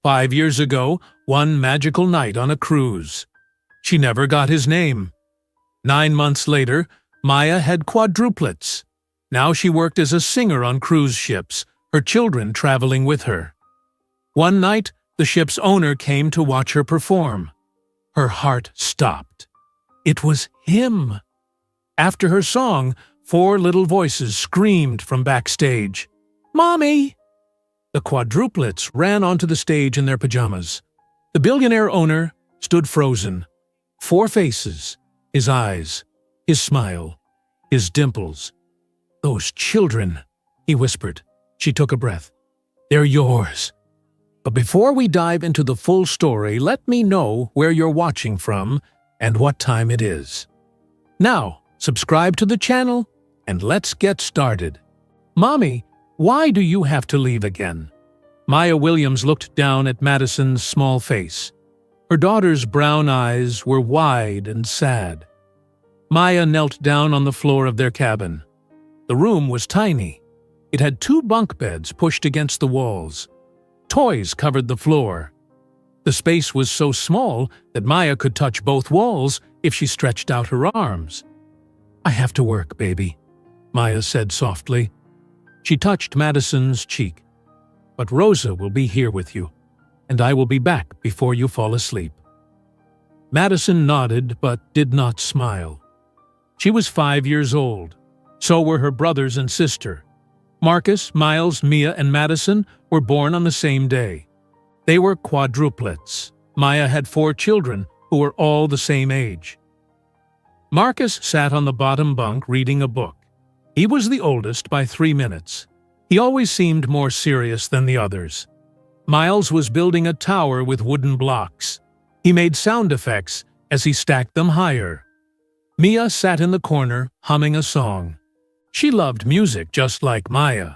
5 years ago, one magical night on a cruise. She never got his name. 9 months later, Maya had quadruplets. Now she worked as a singer on cruise ships, her children traveling with her. One night, the ship's owner came to watch her perform. Her heart stopped. It was him. After her song, 4 little voices screamed from backstage, "Mommy!" The quadruplets ran onto the stage in their pajamas. The billionaire owner stood frozen. 4 faces, his eyes, his smile, his dimples. "Those children," he whispered. She took a breath. "They're yours." But before we dive into the full story, let me know where you're watching from and what time it is. Now, subscribe to the channel and let's get started. "Mommy, why do you have to leave again?" Maya Williams looked down at Madison's small face. Her daughter's brown eyes were wide and sad. Maya knelt down on the floor of their cabin. The room was tiny. It had 2 bunk beds pushed against the walls. Toys covered the floor. The space was so small that Maya could touch both walls if she stretched out her arms. "I have to work, baby," Maya said softly. She touched Madison's cheek. "But Rosa will be here with you, and I will be back before you fall asleep." Madison nodded but did not smile. She was 5 years old. So were her brothers and sister. Marcus, Miles, Mia, and Madison were born on the same day. They were quadruplets. Maya had 4 children who were all the same age. Marcus sat on the bottom bunk reading a book. He was the oldest by 3 minutes. He always seemed more serious than the others. Miles was building a tower with wooden blocks. He made sound effects as he stacked them higher. Mia sat in the corner, humming a song. She loved music just like Maya.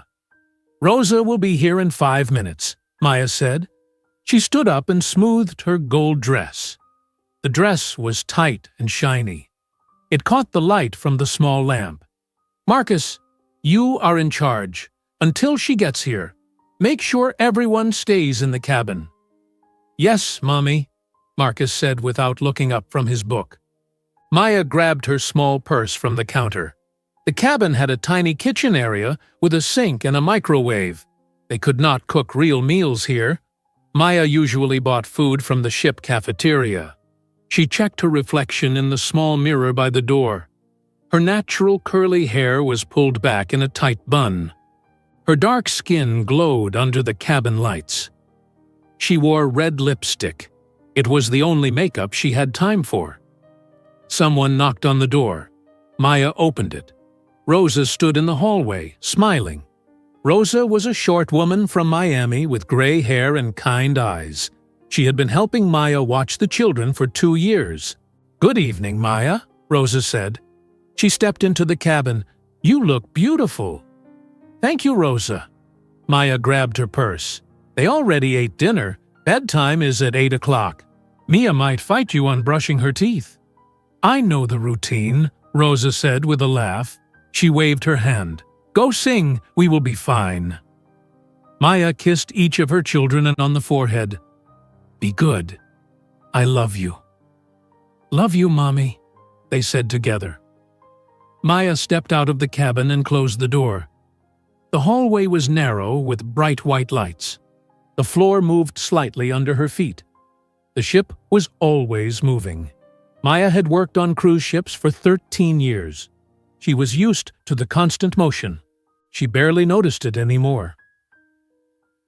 "Rosa will be here in 5 minutes," Maya said. She stood up and smoothed her gold dress. The dress was tight and shiny. It caught the light from the small lamp. "Marcus, you are in charge. Until she gets here, make sure everyone stays in the cabin." "Yes, Mommy," Marcus said without looking up from his book. Maya grabbed her small purse from the counter. The cabin had a tiny kitchen area with a sink and a microwave. They could not cook real meals here. Maya usually bought food from the ship cafeteria. She checked her reflection in the small mirror by the door. Her natural curly hair was pulled back in a tight bun. Her dark skin glowed under the cabin lights. She wore red lipstick. It was the only makeup she had time for. Someone knocked on the door. Maya opened it. Rosa stood in the hallway, smiling. Rosa was a short woman from Miami with gray hair and kind eyes. She had been helping Maya watch the children for 2 years. "Good evening, Maya," Rosa said. She stepped into the cabin. "You look beautiful." "Thank you, Rosa." Maya grabbed her purse. "They already ate dinner. Bedtime is at 8 o'clock. Mia might fight you on brushing her teeth." "I know the routine," Rosa said with a laugh. She waved her hand. "Go sing, we will be fine." Maya kissed each of her children on the forehead. "Be good. I love you." "Love you, Mommy," they said together. Maya stepped out of the cabin and closed the door. The hallway was narrow with bright white lights. The floor moved slightly under her feet. The ship was always moving. Maya had worked on cruise ships for 13 years. She was used to the constant motion. She barely noticed it anymore.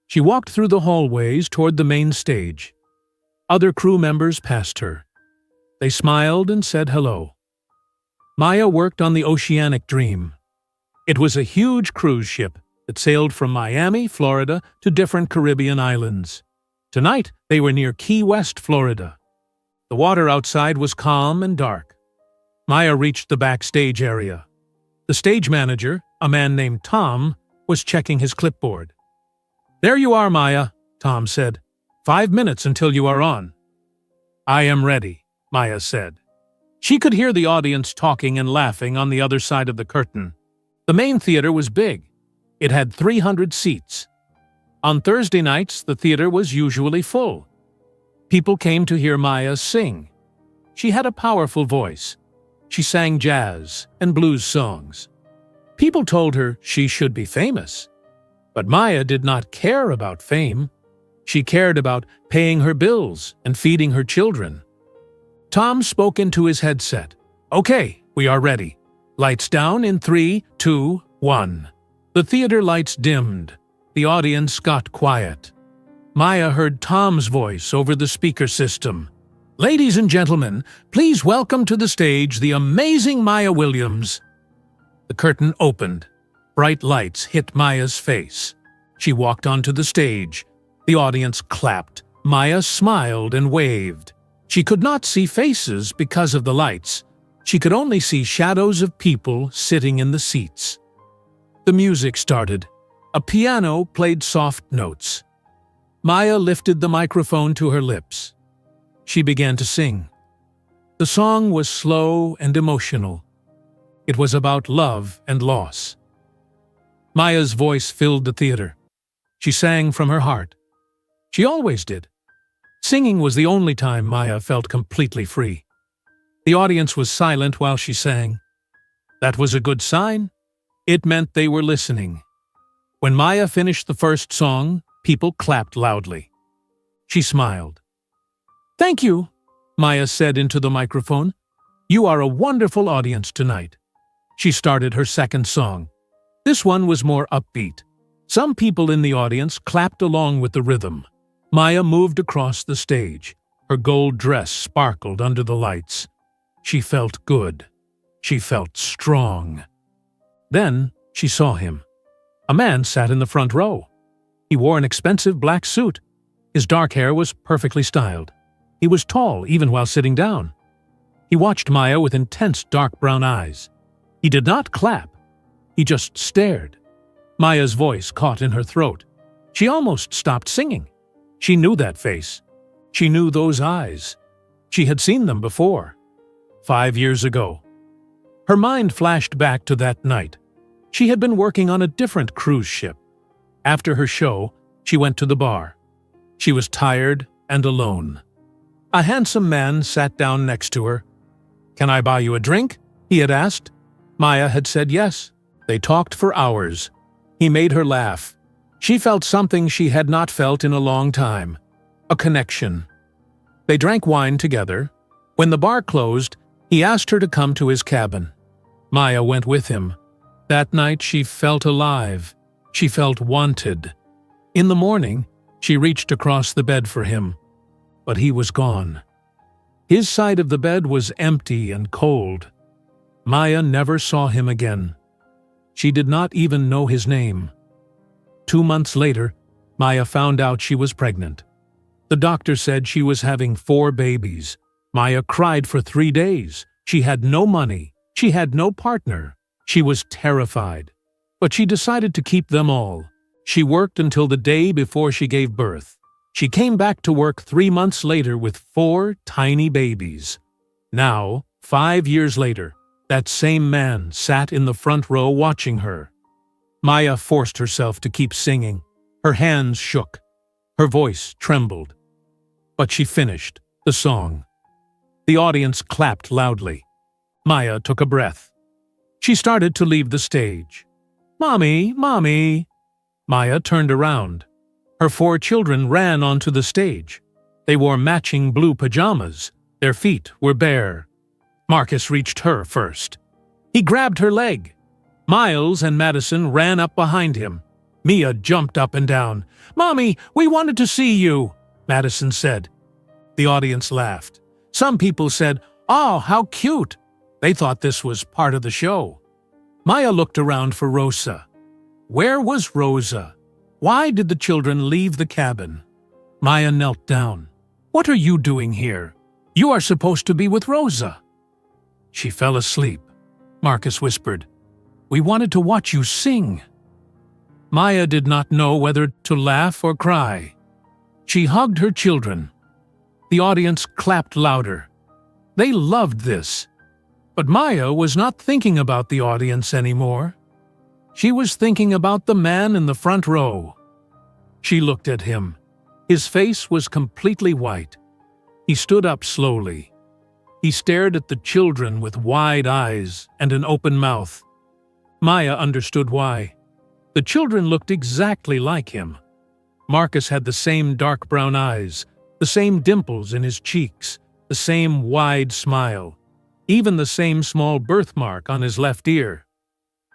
She walked through the hallways toward the main stage. Other crew members passed her. They smiled and said hello. Maya worked on the Oceanic Dream. It was a huge cruise ship that sailed from Miami, Florida, to different Caribbean islands. Tonight, they were near Key West, Florida. The water outside was calm and dark. Maya reached the backstage area. The stage manager, a man named Tom, was checking his clipboard. "There you are, Maya," Tom said. 5 minutes until you are on." "I am ready," Maya said. She could hear the audience talking and laughing on the other side of the curtain. The main theater was big. It had 300 seats. On Thursday nights, the theater was usually full. People came to hear Maya sing. She had a powerful voice. She sang jazz and blues songs. People told her she should be famous. But Maya did not care about fame. She cared about paying her bills and feeding her children. Tom spoke into his headset. "Okay, we are ready. Lights down in 3, 2, 1. The theater lights dimmed. The audience got quiet. Maya heard Tom's voice over the speaker system. "Ladies and gentlemen, please welcome to the stage the amazing Maya Williams." The curtain opened. Bright lights hit Maya's face. She walked onto the stage. The audience clapped. Maya smiled and waved. She could not see faces because of the lights. She could only see shadows of people sitting in the seats. The music started. A piano played soft notes. Maya lifted the microphone to her lips. She began to sing. The song was slow and emotional. It was about love and loss. Maya's voice filled the theater. She sang from her heart. She always did. Singing was the only time Maya felt completely free. The audience was silent while she sang. That was a good sign. It meant they were listening. When Maya finished the first song, people clapped loudly. She smiled. "Thank you," Maya said into the microphone. "You are a wonderful audience tonight." She started her second song. This one was more upbeat. Some people in the audience clapped along with the rhythm. Maya moved across the stage. Her gold dress sparkled under the lights. She felt good. She felt strong. Then she saw him. A man sat in the front row. He wore an expensive black suit. His dark hair was perfectly styled. He was tall even while sitting down. He watched Maya with intense dark brown eyes. He did not clap. He just stared. Maya's voice caught in her throat. She almost stopped singing. She knew that face. She knew those eyes. She had seen them before. 5 years ago. Her mind flashed back to that night. She had been working on a different cruise ship. After her show, she went to the bar. She was tired and alone. A handsome man sat down next to her. "Can I buy you a drink?" he had asked. Maya had said yes. They talked for hours. He made her laugh. She felt something she had not felt in a long time. A connection. They drank wine together. When the bar closed, he asked her to come to his cabin. Maya went with him. That night she felt alive. She felt wanted. In the morning, she reached across the bed for him. But he was gone. His side of the bed was empty and cold. Maya never saw him again. She did not even know his name. 2 months later, Maya found out she was pregnant. The doctor said she was having 4 babies. Maya cried for 3 days. She had no money. She had no partner. She was terrified. But she decided to keep them all. She worked until the day before she gave birth. She came back to work 3 months later with 4 tiny babies. Now, 5 years later, that same man sat in the front row watching her. Maya forced herself to keep singing. Her hands shook. Her voice trembled. But she finished the song. The audience clapped loudly. Maya took a breath. She started to leave the stage. "Mommy, Mommy!" Maya turned around. Her 4 children ran onto the stage. They wore matching blue pajamas. Their feet were bare. Marcus reached her first. He grabbed her leg. Miles and Madison ran up behind him. Mia jumped up and down. "Mommy, we wanted to see you," Madison said. The audience laughed. Some people said, "Oh, how cute." They thought this was part of the show. Maya looked around for Rosa. Where was Rosa? Why did the children leave the cabin? Maya knelt down. "What are you doing here? You are supposed to be with Rosa." She fell asleep. Marcus whispered, "We wanted to watch you sing." Maya did not know whether to laugh or cry. She hugged her children. The audience clapped louder. They loved this. But Maya was not thinking about the audience anymore. She was thinking about the man in the front row. She looked at him. His face was completely white. He stood up slowly. He stared at the children with wide eyes and an open mouth. Maya understood why. The children looked exactly like him. Marcus had the same dark brown eyes, the same dimples in his cheeks, the same wide smile, even the same small birthmark on his left ear.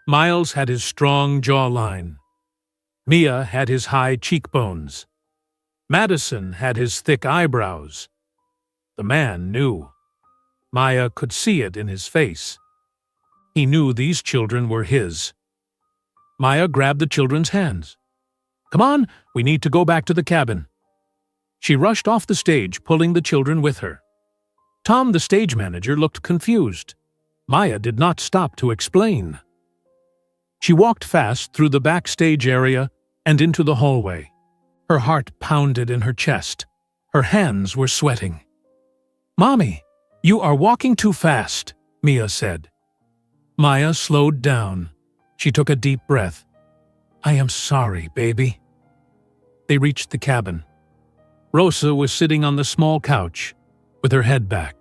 Miles had his strong jawline. Mia had his high cheekbones. Madison had his thick eyebrows. The man knew. Maya could see it in his face. He knew these children were his. Maya grabbed the children's hands. "Come on, we need to go back to the cabin." She rushed off the stage, pulling the children with her. Tom, the stage manager, looked confused. Maya did not stop to explain. She walked fast through the backstage area and into the hallway. Her heart pounded in her chest. Her hands were sweating. "Mommy, you are walking too fast," Mia said. Maya slowed down. She took a deep breath. "I am sorry, baby." They reached the cabin. Rosa was sitting on the small couch, with her head back.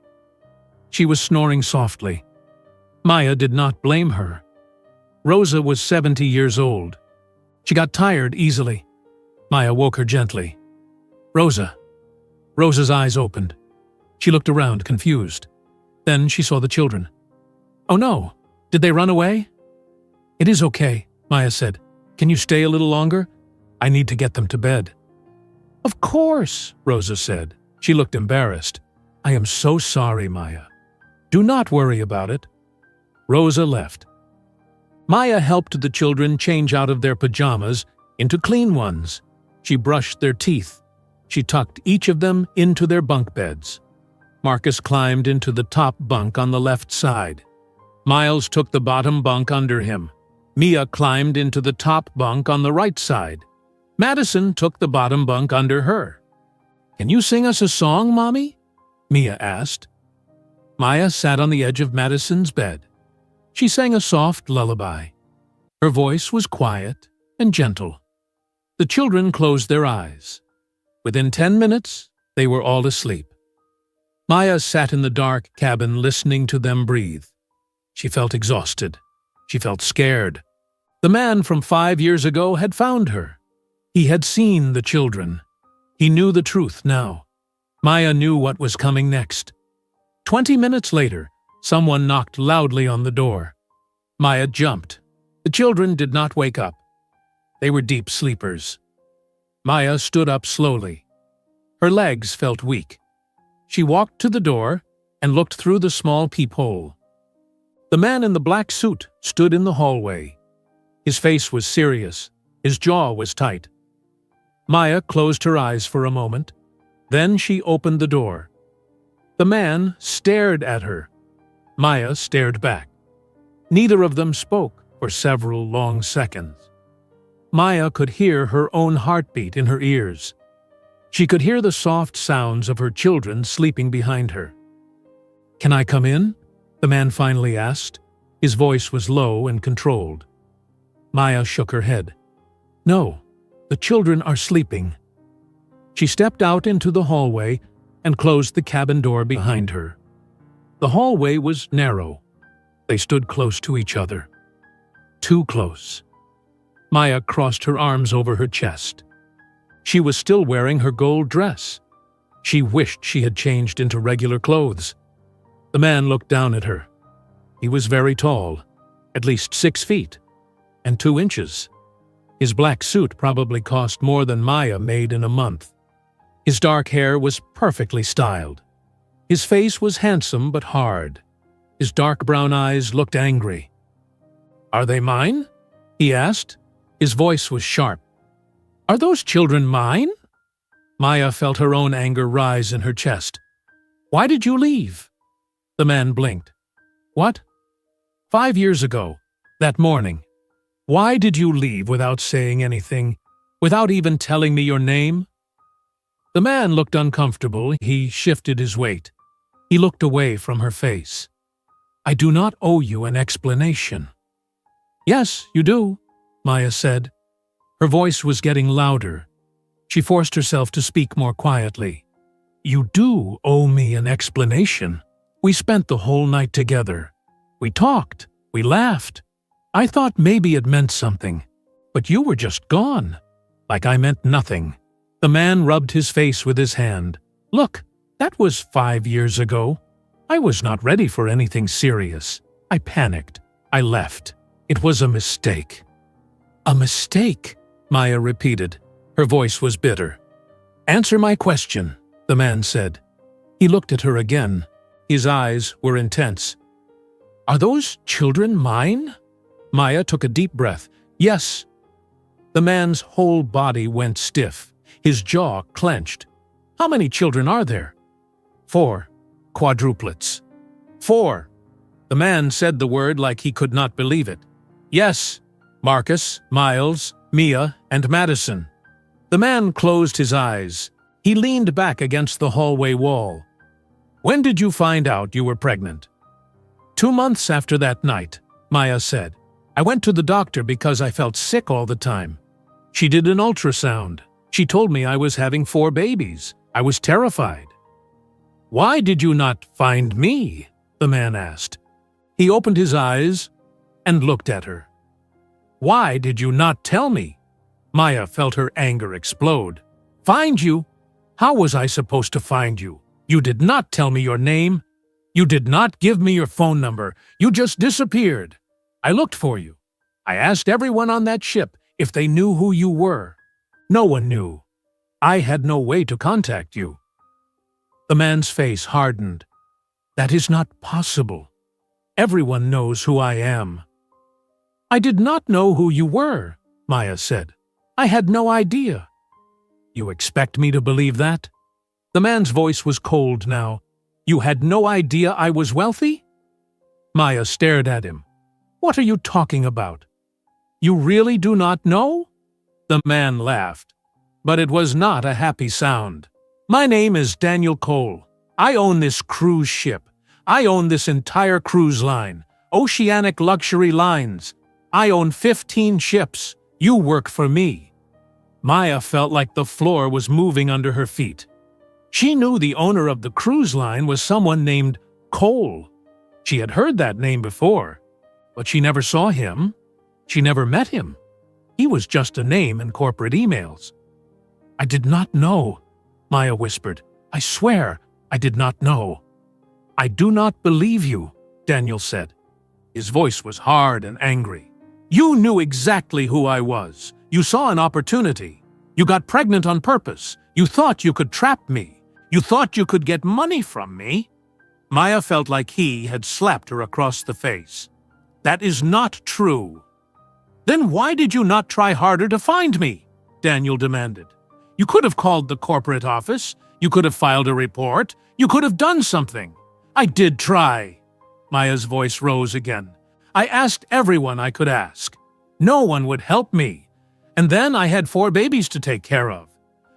She was snoring softly. Maya did not blame her. Rosa was 70 years old. She got tired easily. Maya woke her gently. "Rosa." Rosa's eyes opened. She looked around, confused. Then she saw the children. "Oh no, did they run away?" "It is okay," Maya said. "Can you stay a little longer? I need to get them to bed." "Of course," Rosa said. She looked embarrassed. "I am so sorry, Maya. Do not worry about it." Rosa left. Maya helped the children change out of their pajamas into clean ones. She brushed their teeth. She tucked each of them into their bunk beds. Marcus climbed into the top bunk on the left side. Miles took the bottom bunk under him. Mia climbed into the top bunk on the right side. Madison took the bottom bunk under her. "Can you sing us a song, Mommy?" Mia asked. Maya sat on the edge of Madison's bed. She sang a soft lullaby. Her voice was quiet and gentle. The children closed their eyes. Within 10 minutes, they were all asleep. Maya sat in the dark cabin listening to them breathe. She felt exhausted. She felt scared. The man from 5 years ago had found her. He had seen the children. He knew the truth now. Maya knew what was coming next. 20 minutes later, someone knocked loudly on the door. Maya jumped. The children did not wake up. They were deep sleepers. Maya stood up slowly. Her legs felt weak. She walked to the door and looked through the small peephole. The man in the black suit stood in the hallway. His face was serious. His jaw was tight. Maya closed her eyes for a moment. Then she opened the door. The man stared at her. Maya stared back. Neither of them spoke for several long seconds. Maya could hear her own heartbeat in her ears. She could hear the soft sounds of her children sleeping behind her. "Can I come in?" the man finally asked. His voice was low and controlled. Maya shook her head. "No, the children are sleeping." She stepped out into the hallway and closed the cabin door behind her. The hallway was narrow. They stood close to each other. Too close. Maya crossed her arms over her chest. She was still wearing her gold dress. She wished she had changed into regular clothes. The man looked down at her. He was very tall, at least 6 feet, and 2 inches. His black suit probably cost more than Maya made in a month. His dark hair was perfectly styled. His face was handsome but hard. His dark brown eyes looked angry. "Are they mine?" he asked. His voice was sharp. "Are those children mine?" Maya felt her own anger rise in her chest. "Why did you leave?" The man blinked. "What?" "5 years ago, that morning. Why did you leave without saying anything, without even telling me your name?" The man looked uncomfortable. He shifted his weight. He looked away from her face. "I do not owe you an explanation." "Yes, you do," Maya said. Her voice was getting louder. She forced herself to speak more quietly. "You do owe me an explanation. We spent the whole night together. We talked. We laughed. I thought maybe it meant something. But you were just gone. Like I meant nothing." The man rubbed his face with his hand. "Look, that was 5 years ago. I was not ready for anything serious. I panicked. I left. It was a mistake." "A mistake?" Maya repeated. Her voice was bitter. "Answer my question," the man said. He looked at her again. His eyes were intense. "Are those children mine?" Maya took a deep breath. "Yes." The man's whole body went stiff. His jaw clenched. "How many children are there?" "4. Quadruplets." "4." The man said the word like he could not believe it. "Yes. Marcus, Miles, Mia, and Madison." The man closed his eyes. He leaned back against the hallway wall. "When did you find out you were pregnant?" 2 months after that night, Maya said. "I went to the doctor because I felt sick all the time. She did an ultrasound. She told me I was having 4 babies. I was terrified." "Why did you not find me?" the man asked. He opened his eyes and looked at her. "Why did you not tell me?" Maya felt her anger explode. "Find you? How was I supposed to find you? You did not tell me your name. You did not give me your phone number. You just disappeared. I looked for you. I asked everyone on that ship if they knew who you were. No one knew. I had no way to contact you." The man's face hardened. "That is not possible. Everyone knows who I am." "I did not know who you were," Maya said. "I had no idea." "You expect me to believe that?" The man's voice was cold now. "You had no idea I was wealthy?" Maya stared at him. "What are you talking about? You really do not know?" The man laughed, but it was not a happy sound. "My name is Daniel Cole. I own this cruise ship. I own this entire cruise line, Oceanic Luxury Lines. I own 15 ships. You work for me." Maya felt like the floor was moving under her feet. She knew the owner of the cruise line was someone named Cole. She had heard that name before, but she never saw him. She never met him. He was just a name in corporate emails. "I did not know," Maya whispered. "I swear I did not know." "I do not believe you," Daniel said. His voice was hard and angry. "You knew exactly who I was. You saw an opportunity. You got pregnant on purpose. You thought you could trap me. You thought you could get money from me." Maya felt like he had slapped her across the face. "That is not true." "Then why did you not try harder to find me?" Daniel demanded. "You could have called the corporate office. You could have filed a report. You could have done something." "I did try." Maya's voice rose again. "I asked everyone I could ask. No one would help me. And then I had 4 babies to take care of.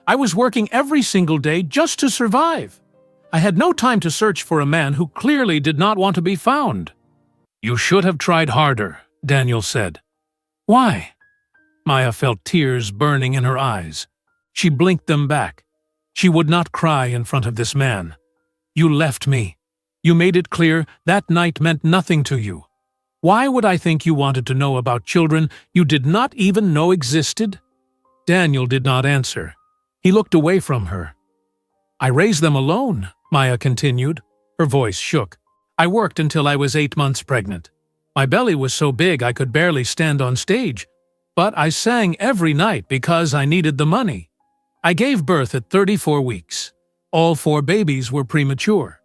I was working every single day just to survive. I had no time to search for a man who clearly did not want to be found." "You should have tried harder," Daniel said. "Why?" Maya felt tears burning in her eyes. She blinked them back. She would not cry in front of this man. "You left me. You made it clear that night meant nothing to you. Why would I think you wanted to know about children you did not even know existed?" Daniel did not answer. He looked away from her. "I raised them alone," Maya continued. Her voice shook. "I worked until I was 8 months pregnant. My belly was so big I could barely stand on stage, but I sang every night because I needed the money. I gave birth at 34 weeks. All 4 babies were premature.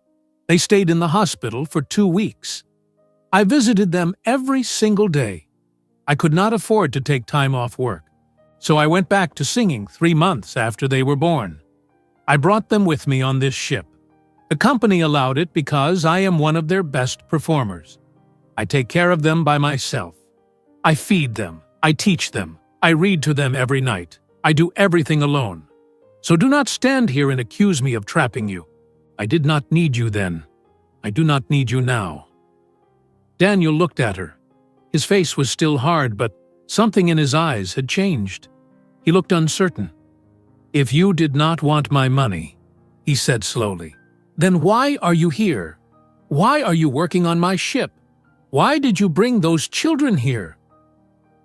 They stayed in the hospital for 2 weeks. I visited them every single day. I could not afford to take time off work, so I went back to singing 3 months after they were born. I brought them with me on this ship. The company allowed it because I am one of their best performers. I take care of them by myself. I feed them. I teach them. I read to them every night. I do everything alone. So do not stand here and accuse me of trapping you. I did not need you then. I do not need you now." Daniel looked at her. His face was still hard, but something in his eyes had changed. He looked uncertain. "If you did not want my money," he said slowly, "then why are you here? Why are you working on my ship? Why did you bring those children here?"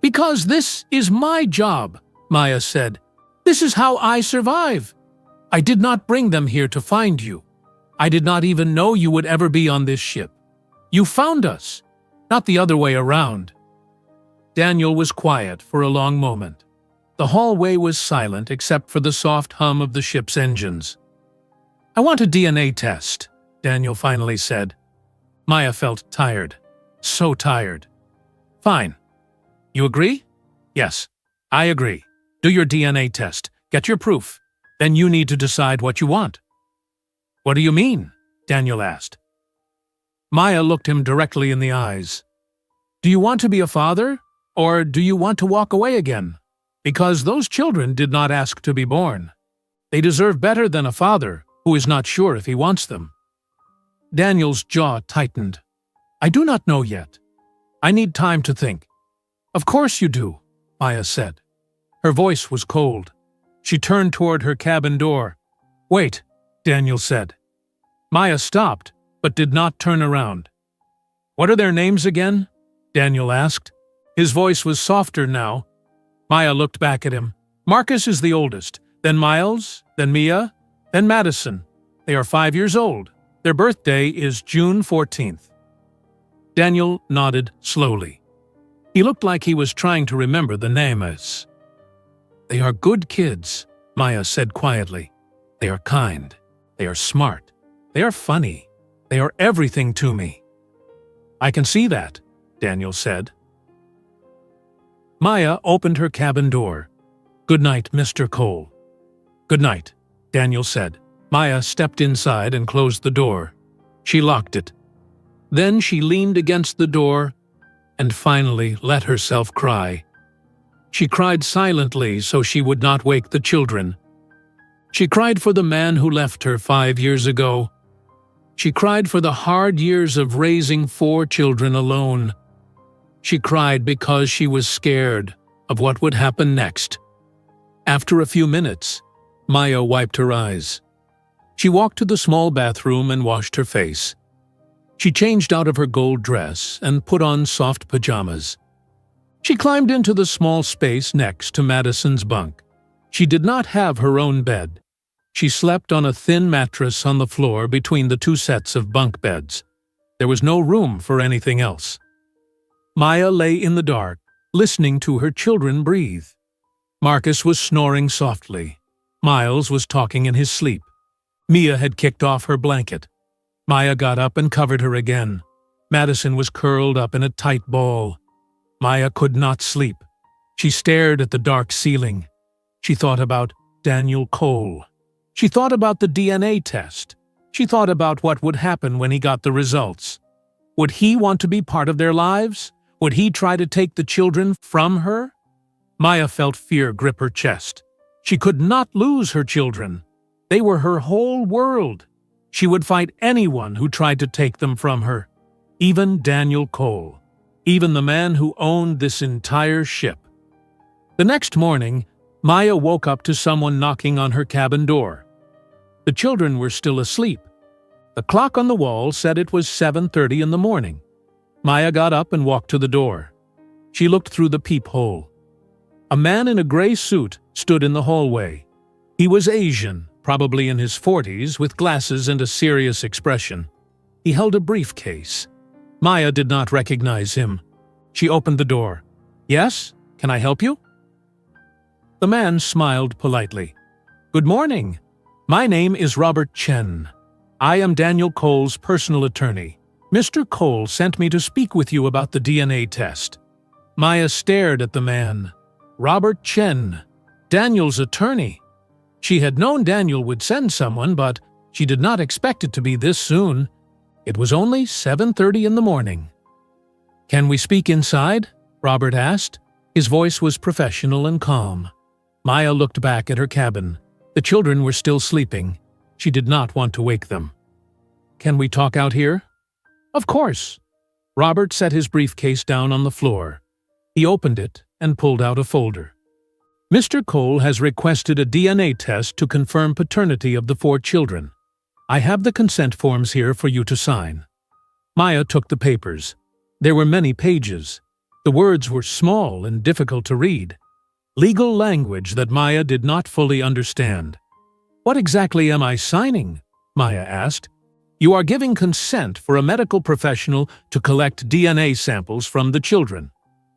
"Because this is my job," Maya said. "This is how I survive. I did not bring them here to find you. I did not even know you would ever be on this ship. You found us, not the other way around." Daniel was quiet for a long moment. The hallway was silent except for the soft hum of the ship's engines. "I want a DNA test," Daniel finally said. Maya felt tired. So tired. "Fine. You agree?" "Yes, I agree. Do your DNA test. Get your proof. Then you need to decide what you want." "What do you mean?" Daniel asked. Maya looked him directly in the eyes. "Do you want to be a father, or do you want to walk away again? Because those children did not ask to be born. They deserve better than a father who is not sure if he wants them." Daniel's jaw tightened. "I do not know yet. I need time to think." "Of course you do," Maya said. Her voice was cold. She turned toward her cabin door. "Wait," Daniel said. Maya stopped, but did not turn around. "What are their names again?" Daniel asked. His voice was softer now. Maya looked back at him. "Marcus is the oldest, then Miles, then Mia, then Madison. They are 5 years old. Their birthday is June 14th. Daniel nodded slowly. He looked like he was trying to remember the names. "They are good kids," Maya said quietly. "They are kind. They are smart. They are funny. They are everything to me." "I can see that," Daniel said. Maya opened her cabin door. "Good night, Mr. Cole." "Good night," Daniel said. Maya stepped inside and closed the door. She locked it. Then she leaned against the door and finally let herself cry. She cried silently so she would not wake the children. She cried for the man who left her 5 years ago. She cried for the hard years of raising 4 children alone. She cried because she was scared of what would happen next. After a few minutes, Maya wiped her eyes. She walked to the small bathroom and washed her face. She changed out of her gold dress and put on soft pajamas. She climbed into the small space next to Madison's bunk. She did not have her own bed. She slept on a thin mattress on the floor between the 2 sets of bunk beds. There was no room for anything else. Maya lay in the dark, listening to her children breathe. Marcus was snoring softly. Miles was talking in his sleep. Mia had kicked off her blanket. Maya got up and covered her again. Madison was curled up in a tight ball. Maya could not sleep. She stared at the dark ceiling. She thought about Daniel Cole. She thought about the DNA test. She thought about what would happen when he got the results. Would he want to be part of their lives? Would he try to take the children from her? Maya felt fear grip her chest. She could not lose her children. They were her whole world. She would fight anyone who tried to take them from her. Even Daniel Cole. Even the man who owned this entire ship. The next morning, Maya woke up to someone knocking on her cabin door. The children were still asleep. The clock on the wall said it was 7:30 in the morning. Maya got up and walked to the door. She looked through the peephole. A man in a gray suit stood in the hallway. He was Asian, probably in his 40s, with glasses and a serious expression. He held a briefcase. Maya did not recognize him. She opened the door. "Yes? Can I help you?" The man smiled politely. "Good morning. My name is Robert Chen. I am Daniel Cole's personal attorney. Mr. Cole sent me to speak with you about the DNA test." Maya stared at the man. Robert Chen, Daniel's attorney. She had known Daniel would send someone, but she did not expect it to be this soon. It was only 7:30 in the morning. "Can we speak inside?" Robert asked. His voice was professional and calm. Maya looked back at her cabin. The children were still sleeping. She did not want to wake them. "Can we talk out here?" "Of course." Robert set his briefcase down on the floor. He opened it and pulled out a folder. Mr. Cole has requested a DNA test to confirm paternity of the 4 children. I have the consent forms here for you to sign. Maya took the papers. There were many pages. The words were small and difficult to read. Legal language that Maya did not fully understand. What exactly am I signing? Maya asked. You are giving consent for a medical professional to collect DNA samples from the children,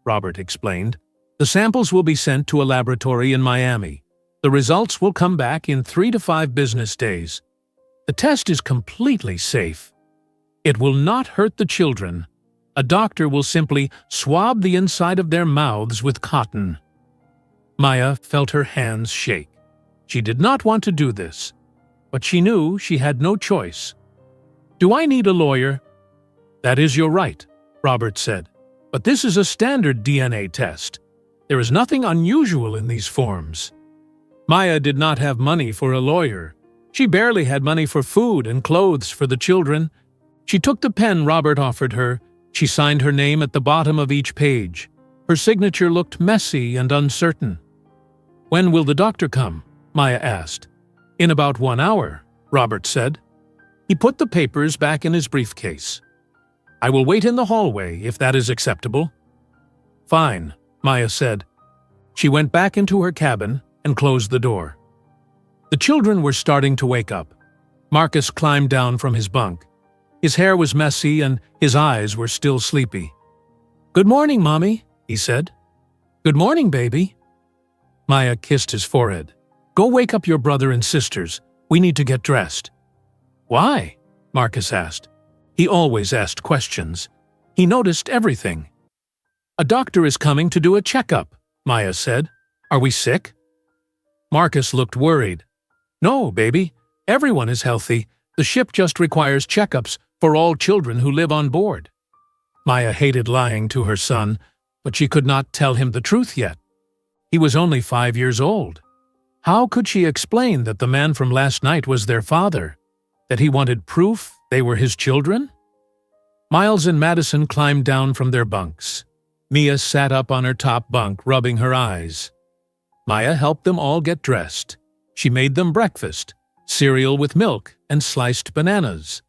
Robert explained. The samples will be sent to a laboratory in Miami. The results will come back in 3 to 5 business days. The test is completely safe. It will not hurt the children. A doctor will simply swab the inside of their mouths with cotton. Maya felt her hands shake. She did not want to do this, but she knew she had no choice. Do I need a lawyer? That is your right, Robert said. But this is a standard DNA test. There is nothing unusual in these forms. Maya did not have money for a lawyer. She barely had money for food and clothes for the children. She took the pen Robert offered her. She signed her name at the bottom of each page. Her signature looked messy and uncertain. When will the doctor come? Maya asked. In about 1 hour, Robert said. He put the papers back in his briefcase. I will wait in the hallway if that is acceptable. Fine, Maya said. She went back into her cabin and closed the door. The children were starting to wake up. Marcus climbed down from his bunk. His hair was messy and his eyes were still sleepy. Good morning, Mommy, he said. Good morning, baby. Maya kissed his forehead. Go wake up your brother and sisters. We need to get dressed. Why? Marcus asked. He always asked questions. He noticed everything. A doctor is coming to do a checkup, Maya said. Are we sick? Marcus looked worried. No, baby. Everyone is healthy. The ship just requires checkups for all children who live on board. Maya hated lying to her son, but she could not tell him the truth yet. He was only 5 years old. How could she explain that the man from last night was their father? That he wanted proof they were his children? Miles and Madison climbed down from their bunks. Mia sat up on her top bunk, rubbing her eyes. Maya helped them all get dressed. She made them breakfast, cereal with milk and sliced bananas.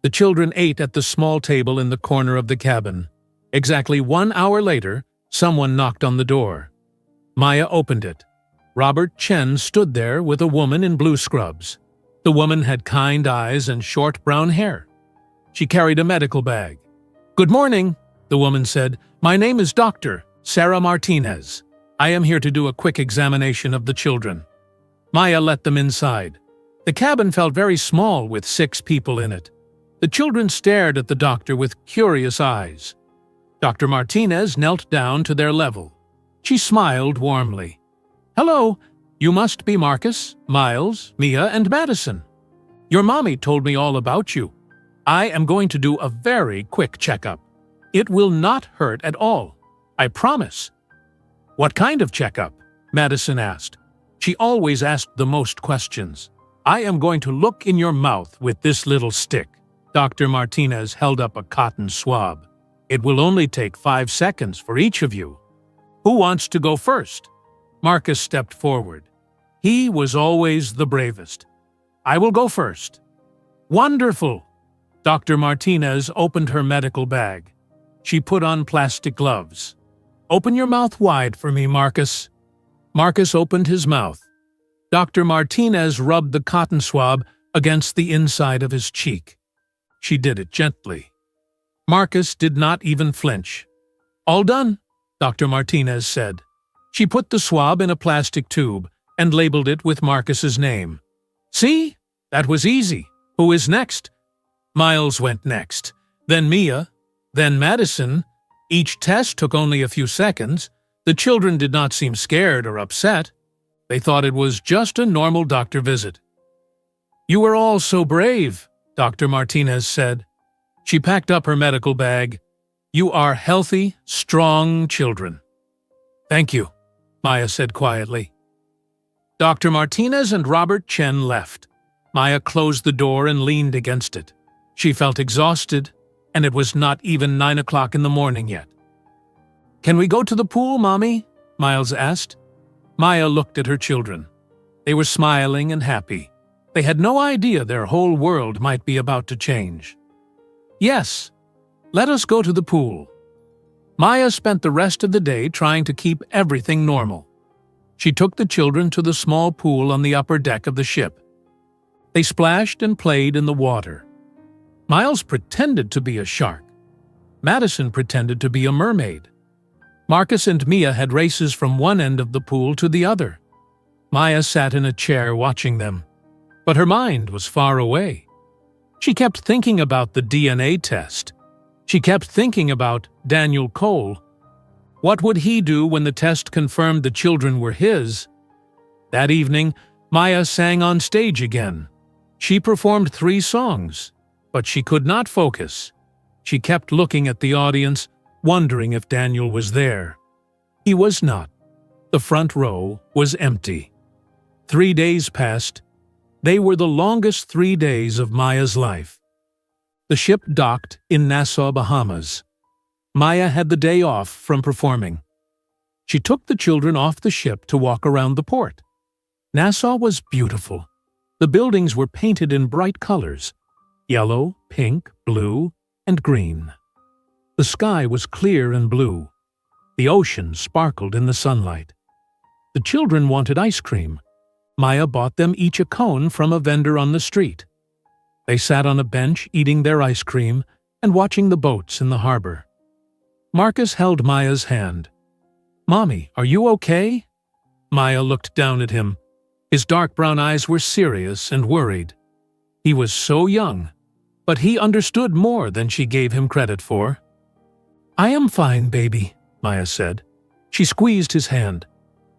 The children ate at the small table in the corner of the cabin. Exactly 1 hour later, someone knocked on the door. Maya opened it. Robert Chen stood there with a woman in blue scrubs. The woman had kind eyes and short brown hair. She carried a medical bag. Good morning, the woman said. My name is Dr. Sarah Martinez. I am here to do a quick examination of the children. Maya let them inside. The cabin felt very small with 6 people in it. The children stared at the doctor with curious eyes. Dr. Martinez knelt down to their level. She smiled warmly. Hello, you must be Marcus, Miles, Mia, and Madison. Your mommy told me all about you. I am going to do a very quick checkup. It will not hurt at all. I promise. What kind of checkup? Madison asked. She always asked the most questions. I am going to look in your mouth with this little stick. Dr. Martinez held up a cotton swab. It will only take 5 seconds for each of you. Who wants to go first? Marcus stepped forward. He was always the bravest. I will go first. Wonderful! Dr. Martinez opened her medical bag. She put on plastic gloves. Open your mouth wide for me, Marcus. Marcus opened his mouth. Dr. Martinez rubbed the cotton swab against the inside of his cheek. She did it gently. Marcus did not even flinch. All done, Dr. Martinez said. She put the swab in a plastic tube and labeled it with Marcus's name. See? That was easy. Who is next? Miles went next, then Mia, then Madison. Each test took only a few seconds. The children did not seem scared or upset. They thought it was just a normal doctor visit. You were all so brave, Dr. Martinez said. She packed up her medical bag. You are healthy, strong children. Thank you, Maya said quietly. Dr. Martinez and Robert Chen left. Maya closed the door and leaned against it. She felt exhausted, and it was not even 9 o'clock in the morning yet. Can we go to the pool, Mommy? Miles asked. Maya looked at her children. They were smiling and happy. They had no idea their whole world might be about to change. "Yes, let us go to the pool." Maya spent the rest of the day trying to keep everything normal. She took the children to the small pool on the upper deck of the ship. They splashed and played in the water. Miles pretended to be a shark. Madison pretended to be a mermaid. Marcus and Mia had races from one end of the pool to the other. Maya sat in a chair watching them, but her mind was far away. She kept thinking about the DNA test. She kept thinking about Daniel Cole. What would he do when the test confirmed the children were his? That evening, Maya sang on stage again. She performed 3 songs, but she could not focus. She kept looking at the audience, wondering if Daniel was there. He was not. The front row was empty. 3 days passed. They were the longest 3 days of Maya's life. The ship docked in Nassau, Bahamas. Maya had the day off from performing. She took the children off the ship to walk around the port. Nassau was beautiful. The buildings were painted in bright colors: yellow, pink, blue, and green. The sky was clear and blue. The ocean sparkled in the sunlight. The children wanted ice cream. Maya bought them each a cone from a vendor on the street. They sat on a bench eating their ice cream and watching the boats in the harbor. Marcus held Maya's hand. "Mommy, are you okay?" Maya looked down at him. His dark brown eyes were serious and worried. He was so young, but he understood more than she gave him credit for. "I am fine, baby," Maya said. She squeezed his hand.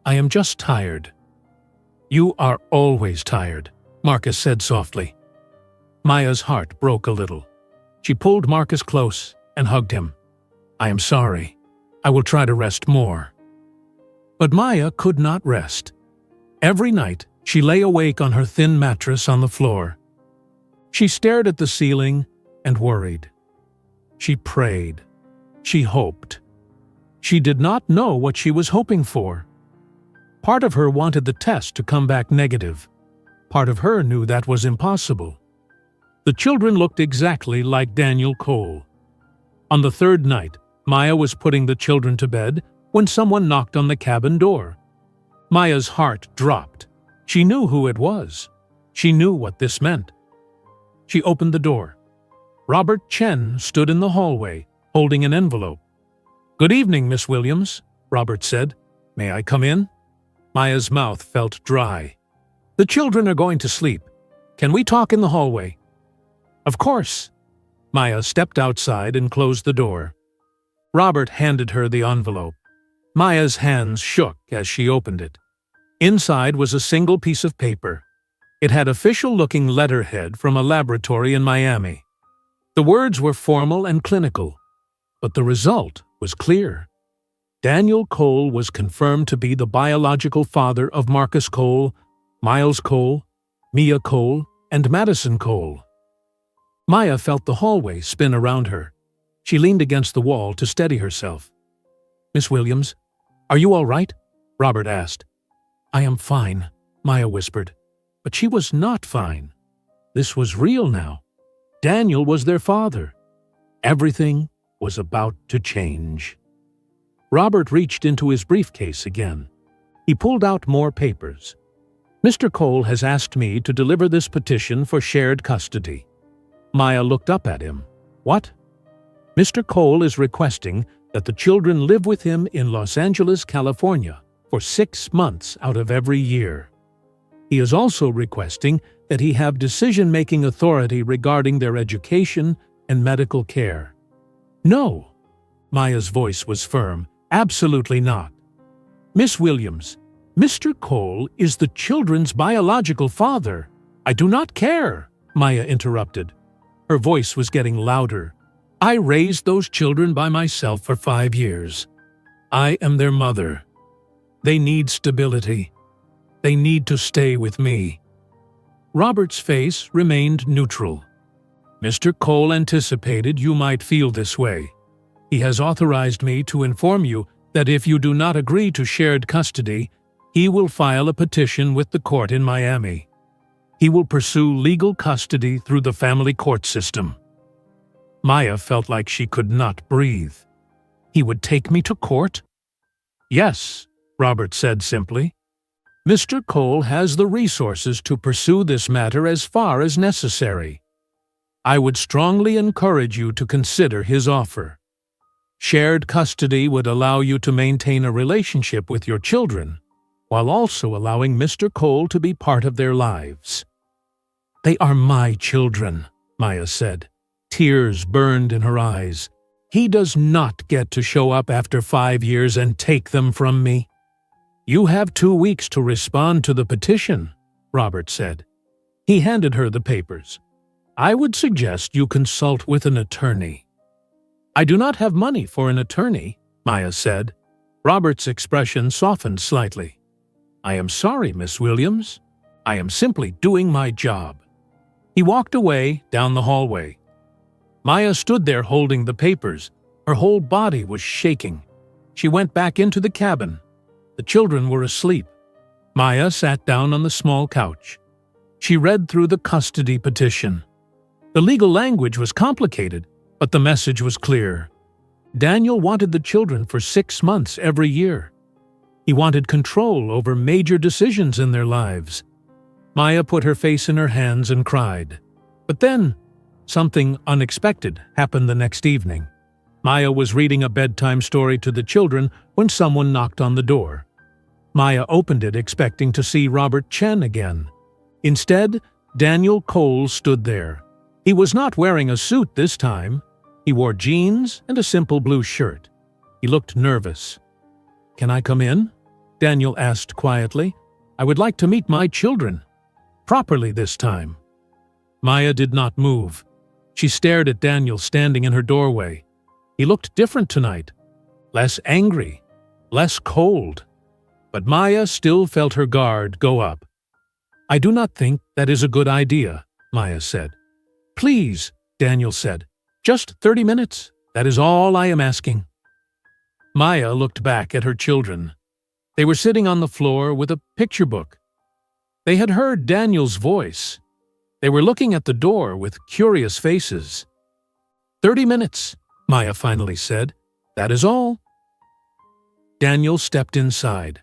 "I am just tired." "You are always tired," Marcus said softly. Maya's heart broke a little. She pulled Marcus close and hugged him. "I am sorry. I will try to rest more." But Maya could not rest. Every night, she lay awake on her thin mattress on the floor. She stared at the ceiling and worried. She prayed. She hoped. She did not know what she was hoping for. Part of her wanted the test to come back negative. Part of her knew that was impossible. The children looked exactly like Daniel Cole. On the 3rd night, Maya was putting the children to bed when someone knocked on the cabin door. Maya's heart dropped. She knew who it was. She knew what this meant. She opened the door. Robert Chen stood in the hallway, holding an envelope. "Good evening, Miss Williams," Robert said. "May I come in?" Maya's mouth felt dry. "The children are going to sleep. Can we talk in the hallway?" "Of course." Maya stepped outside and closed the door. Robert handed her the envelope. Maya's hands shook as she opened it. Inside was a single piece of paper. It had official-looking letterhead from a laboratory in Miami. The words were formal and clinical, but the result was clear. Daniel Cole was confirmed to be the biological father of Marcus Cole, Miles Cole, Mia Cole, and Madison Cole. Maya felt the hallway spin around her. She leaned against the wall to steady herself. "Miss Williams, are you all right?" Robert asked. "I am fine," Maya whispered. But she was not fine. This was real now. Daniel was their father. Everything was about to change. Robert reached into his briefcase again. He pulled out more papers. "Mr. Cole has asked me to deliver this petition for shared custody." Maya looked up at him. "What?" "Mr. Cole is requesting that the children live with him in Los Angeles, California, for 6 months out of every year. He is also requesting that he have decision-making authority regarding their education and medical care." "No." Maya's voice was firm. "Absolutely not." "Miss Williams, Mr. Cole is the children's biological father." "I do not care," Maya interrupted. Her voice was getting louder. "I raised those children by myself for 5 years. I am their mother. They need stability. They need to stay with me." Robert's face remained neutral. "Mr. Cole anticipated you might feel this way. He has authorized me to inform you that if you do not agree to shared custody, He will file a petition with the court in Miami. He will pursue legal custody through the family court system. Maya felt like she could not breathe. He would take me to court? Yes, Robert said simply. Mr. Cole has the resources to pursue this matter as far as necessary. I would strongly encourage you to consider his offer. Shared custody would allow you to maintain a relationship with your children, while also allowing Mr. Cole to be part of their lives. They are my children, Maya said. Tears burned in her eyes. He does not get to show up after 5 years and take them from me. You have 2 weeks to respond to the petition, Robert said. He handed her the papers. I would suggest you consult with an attorney. I do not have money for an attorney, Maya said. Robert's expression softened slightly. I am sorry, Miss Williams. I am simply doing my job. He walked away down the hallway. Maya stood there holding the papers. Her whole body was shaking. She went back into the cabin. The children were asleep. Maya sat down on the small couch. She read through the custody petition. The legal language was complicated, but the message was clear. Daniel wanted the children for 6 months every year. He wanted control over major decisions in their lives. Maya put her face in her hands and cried. But then, something unexpected happened the next evening. Maya was reading a bedtime story to the children when someone knocked on the door. Maya opened it expecting to see Robert Chen again. Instead, Daniel Cole stood there. He was not wearing a suit this time. He wore jeans and a simple blue shirt. He looked nervous. Can I come in? Daniel asked quietly. I would like to meet my children. Properly this time. Maya did not move. She stared at Daniel standing in her doorway. He looked different tonight. Less angry. Less cold. But Maya still felt her guard go up. I do not think that is a good idea, Maya said. Please, Daniel said. Just 30 minutes. That is all I am asking. Maya looked back at her children. They were sitting on the floor with a picture book. They had heard Daniel's voice. They were looking at the door with curious faces. 30 minutes, Maya finally said. That is all. Daniel stepped inside.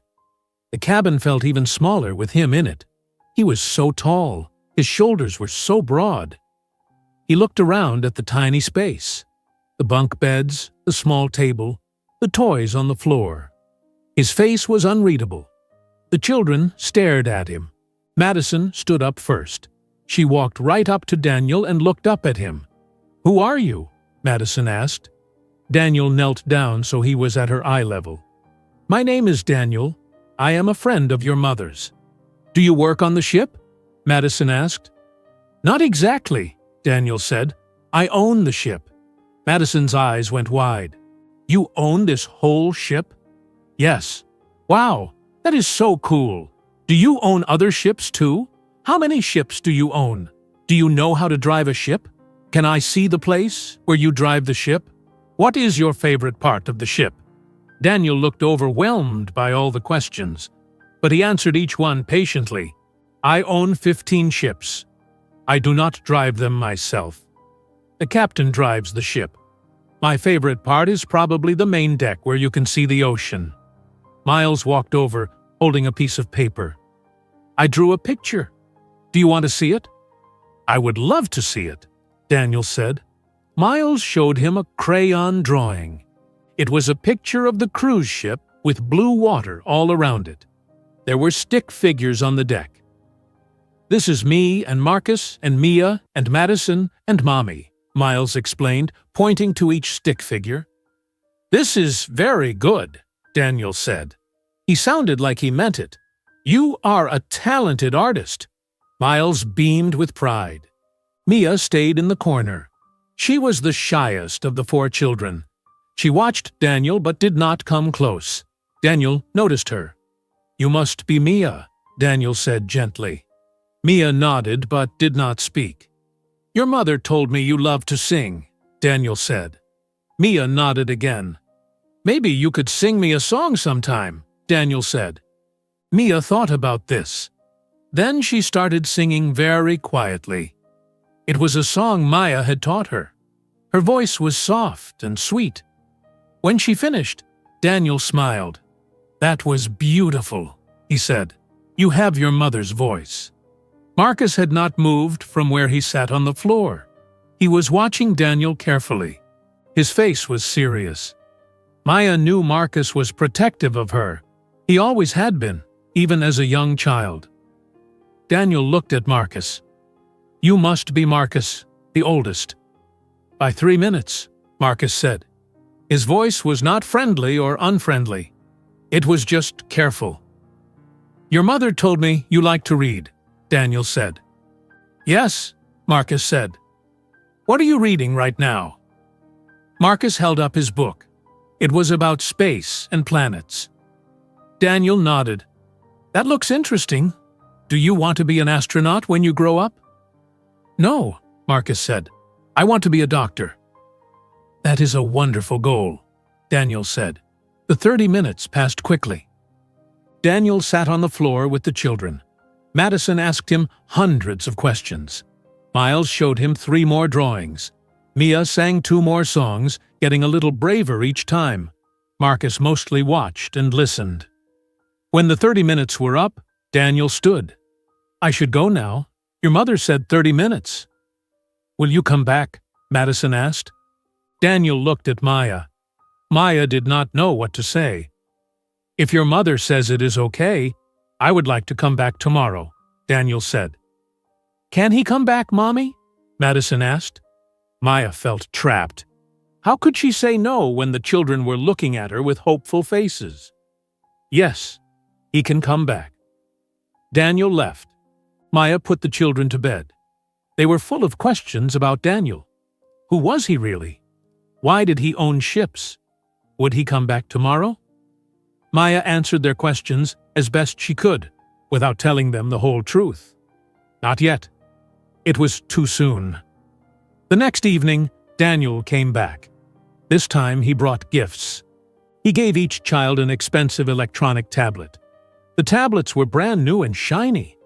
The cabin felt even smaller with him in it. He was so tall. His shoulders were so broad. He looked around at the tiny space. The bunk beds, the small table, the toys on the floor. His face was unreadable. The children stared at him. Madison stood up first. She walked right up to Daniel and looked up at him. Who are you? Madison asked. Daniel knelt down so he was at her eye level. My name is Daniel. I am a friend of your mother's. Do you work on the ship? Madison asked. Not exactly, Daniel said. I own the ship. Madison's eyes went wide. You own this whole ship? Yes. Wow, that is so cool. Do you own other ships too? How many ships do you own? Do you know how to drive a ship? Can I see the place where you drive the ship? What is your favorite part of the ship? Daniel looked overwhelmed by all the questions, but he answered each one patiently. I own 15 ships. I do not drive them myself. The captain drives the ship. My favorite part is probably the main deck where you can see the ocean. Miles walked over, holding a piece of paper. I drew a picture. Do you want to see it? I would love to see it, Daniel said. Miles showed him a crayon drawing. It was a picture of the cruise ship with blue water all around it. There were stick figures on the deck. This is me and Marcus and Mia and Madison and Mommy, Miles explained, pointing to each stick figure. This is very good, Daniel said. He sounded like he meant it. You are a talented artist. Miles beamed with pride. Mia stayed in the corner. She was the shyest of the 4 children. She watched Daniel but did not come close. Daniel noticed her. You must be Mia, Daniel said gently. Mia nodded but did not speak. Your mother told me you love to sing, Daniel said. Mia nodded again. Maybe you could sing me a song sometime, Daniel said. Mia thought about this. Then she started singing very quietly. It was a song Maya had taught her. Her voice was soft and sweet. When she finished, Daniel smiled. "That was beautiful," he said. "You have your mother's voice." Marcus had not moved from where he sat on the floor. He was watching Daniel carefully. His face was serious. Maya knew Marcus was protective of her. He always had been, even as a young child. Daniel looked at Marcus. "You must be Marcus, the oldest." "By 3 minutes," Marcus said. His voice was not friendly or unfriendly. It was just careful. "Your mother told me you like to read," Daniel said. "Yes," Marcus said. "What are you reading right now?" Marcus held up his book. It was about space and planets. Daniel nodded. "That looks interesting. Do you want to be an astronaut when you grow up?" "No," Marcus said. "I want to be a doctor." "That is a wonderful goal," Daniel said. The 30 minutes passed quickly. Daniel sat on the floor with the children. Madison asked him hundreds of questions. Miles showed him 3 more drawings. Mia sang 2 more songs, getting a little braver each time. Marcus mostly watched and listened. When the 30 minutes were up, Daniel stood. "I should go now. Your mother said 30 minutes. "Will you come back?" Madison asked. Daniel looked at Maya. Maya did not know what to say. "If your mother says it is okay, I would like to come back tomorrow," Daniel said. "Can he come back, Mommy?" Madison asked. Maya felt trapped. How could she say no when the children were looking at her with hopeful faces? "Yes, he can come back." Daniel left. Maya put the children to bed. They were full of questions about Daniel. Who was he really? Why did he own ships? Would he come back tomorrow? Maya answered their questions as best she could, without telling them the whole truth. Not yet. It was too soon. The next evening, Daniel came back. This time he brought gifts. He gave each child an expensive electronic tablet. The tablets were brand new and shiny.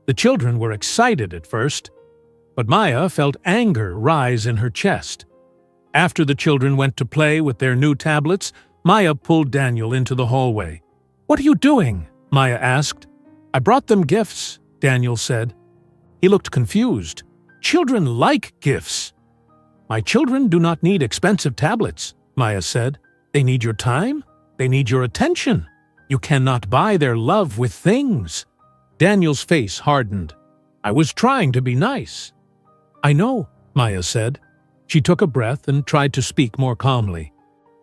The children were excited at first, but Maya felt anger rise in her chest. After the children went to play with their new tablets, Maya pulled Daniel into the hallway. "What are you doing?" Maya asked. "I brought them gifts," Daniel said. He looked confused. "Children like gifts." "My children do not need expensive tablets," Maya said. "They need your time. They need your attention. You cannot buy their love with things." Daniel's face hardened. "I was trying to be nice." "I know," Maya said. She took a breath and tried to speak more calmly.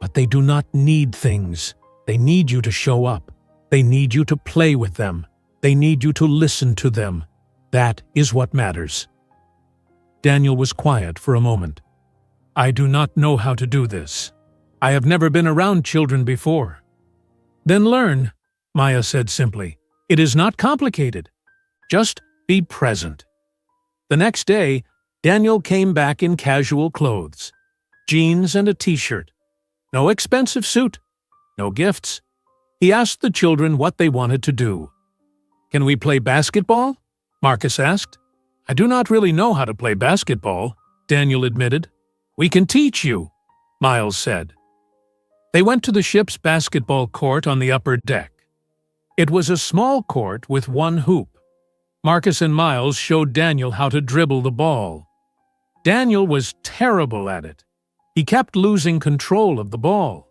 "But they do not need things. They need you to show up. They need you to play with them. They need you to listen to them. That is what matters." Daniel was quiet for a moment. "I do not know how to do this. I have never been around children before." "Then learn," Maya said simply. "It is not complicated. Just be present." The next day, Daniel came back in casual clothes. Jeans and a t-shirt. No expensive suit. No gifts. He asked the children what they wanted to do. "Can we play basketball?" Marcus asked. "I do not really know how to play basketball," Daniel admitted. "We can teach you," Miles said. They went to the ship's basketball court on the upper deck. It was a small court with 1 hoop. Marcus and Miles showed Daniel how to dribble the ball. Daniel was terrible at it. He kept losing control of the ball.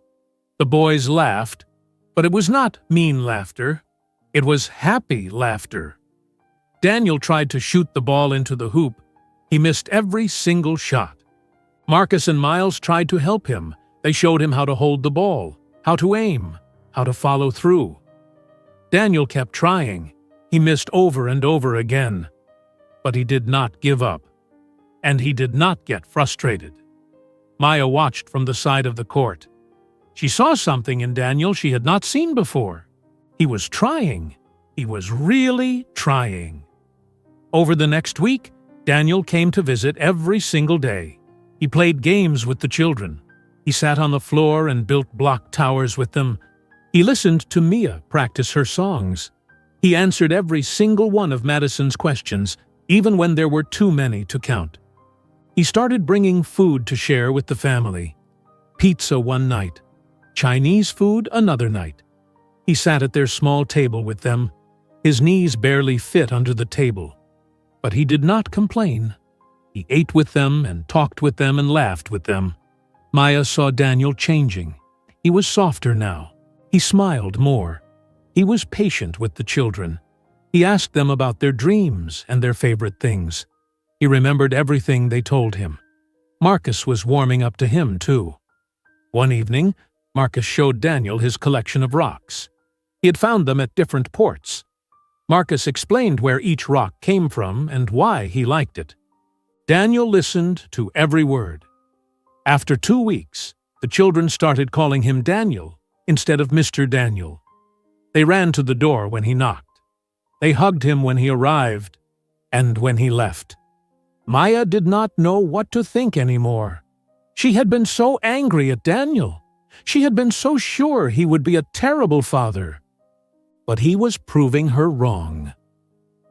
The boys laughed, but it was not mean laughter. It was happy laughter. Daniel tried to shoot the ball into the hoop. He missed every single shot. Marcus and Miles tried to help him. They showed him how to hold the ball, how to aim, how to follow through. Daniel kept trying. He missed over and over again. But he did not give up. And he did not get frustrated. Maya watched from the side of the court. She saw something in Daniel she had not seen before. He was trying. He was really trying. Over the next week, Daniel came to visit every single day. He played games with the children. He sat on the floor and built block towers with them. He listened to Mia practice her songs. He answered every single one of Madison's questions, even when there were too many to count. He started bringing food to share with the family. Pizza one night, Chinese food another night. He sat at their small table with them. His knees barely fit under the table. But he did not complain. He ate with them and talked with them and laughed with them. Maya saw Daniel changing. He was softer now. He smiled more. He was patient with the children. He asked them about their dreams and their favorite things. He remembered everything they told him. Marcus was warming up to him, too. One evening, Marcus showed Daniel his collection of rocks. He had found them at different ports. Marcus explained where each rock came from and why he liked it. Daniel listened to every word. After 2 weeks, the children started calling him Daniel instead of Mr. Daniel. They ran to the door when he knocked. They hugged him when he arrived and when he left. Maya did not know what to think anymore. She had been so angry at Daniel. She had been so sure he would be a terrible father. But he was proving her wrong.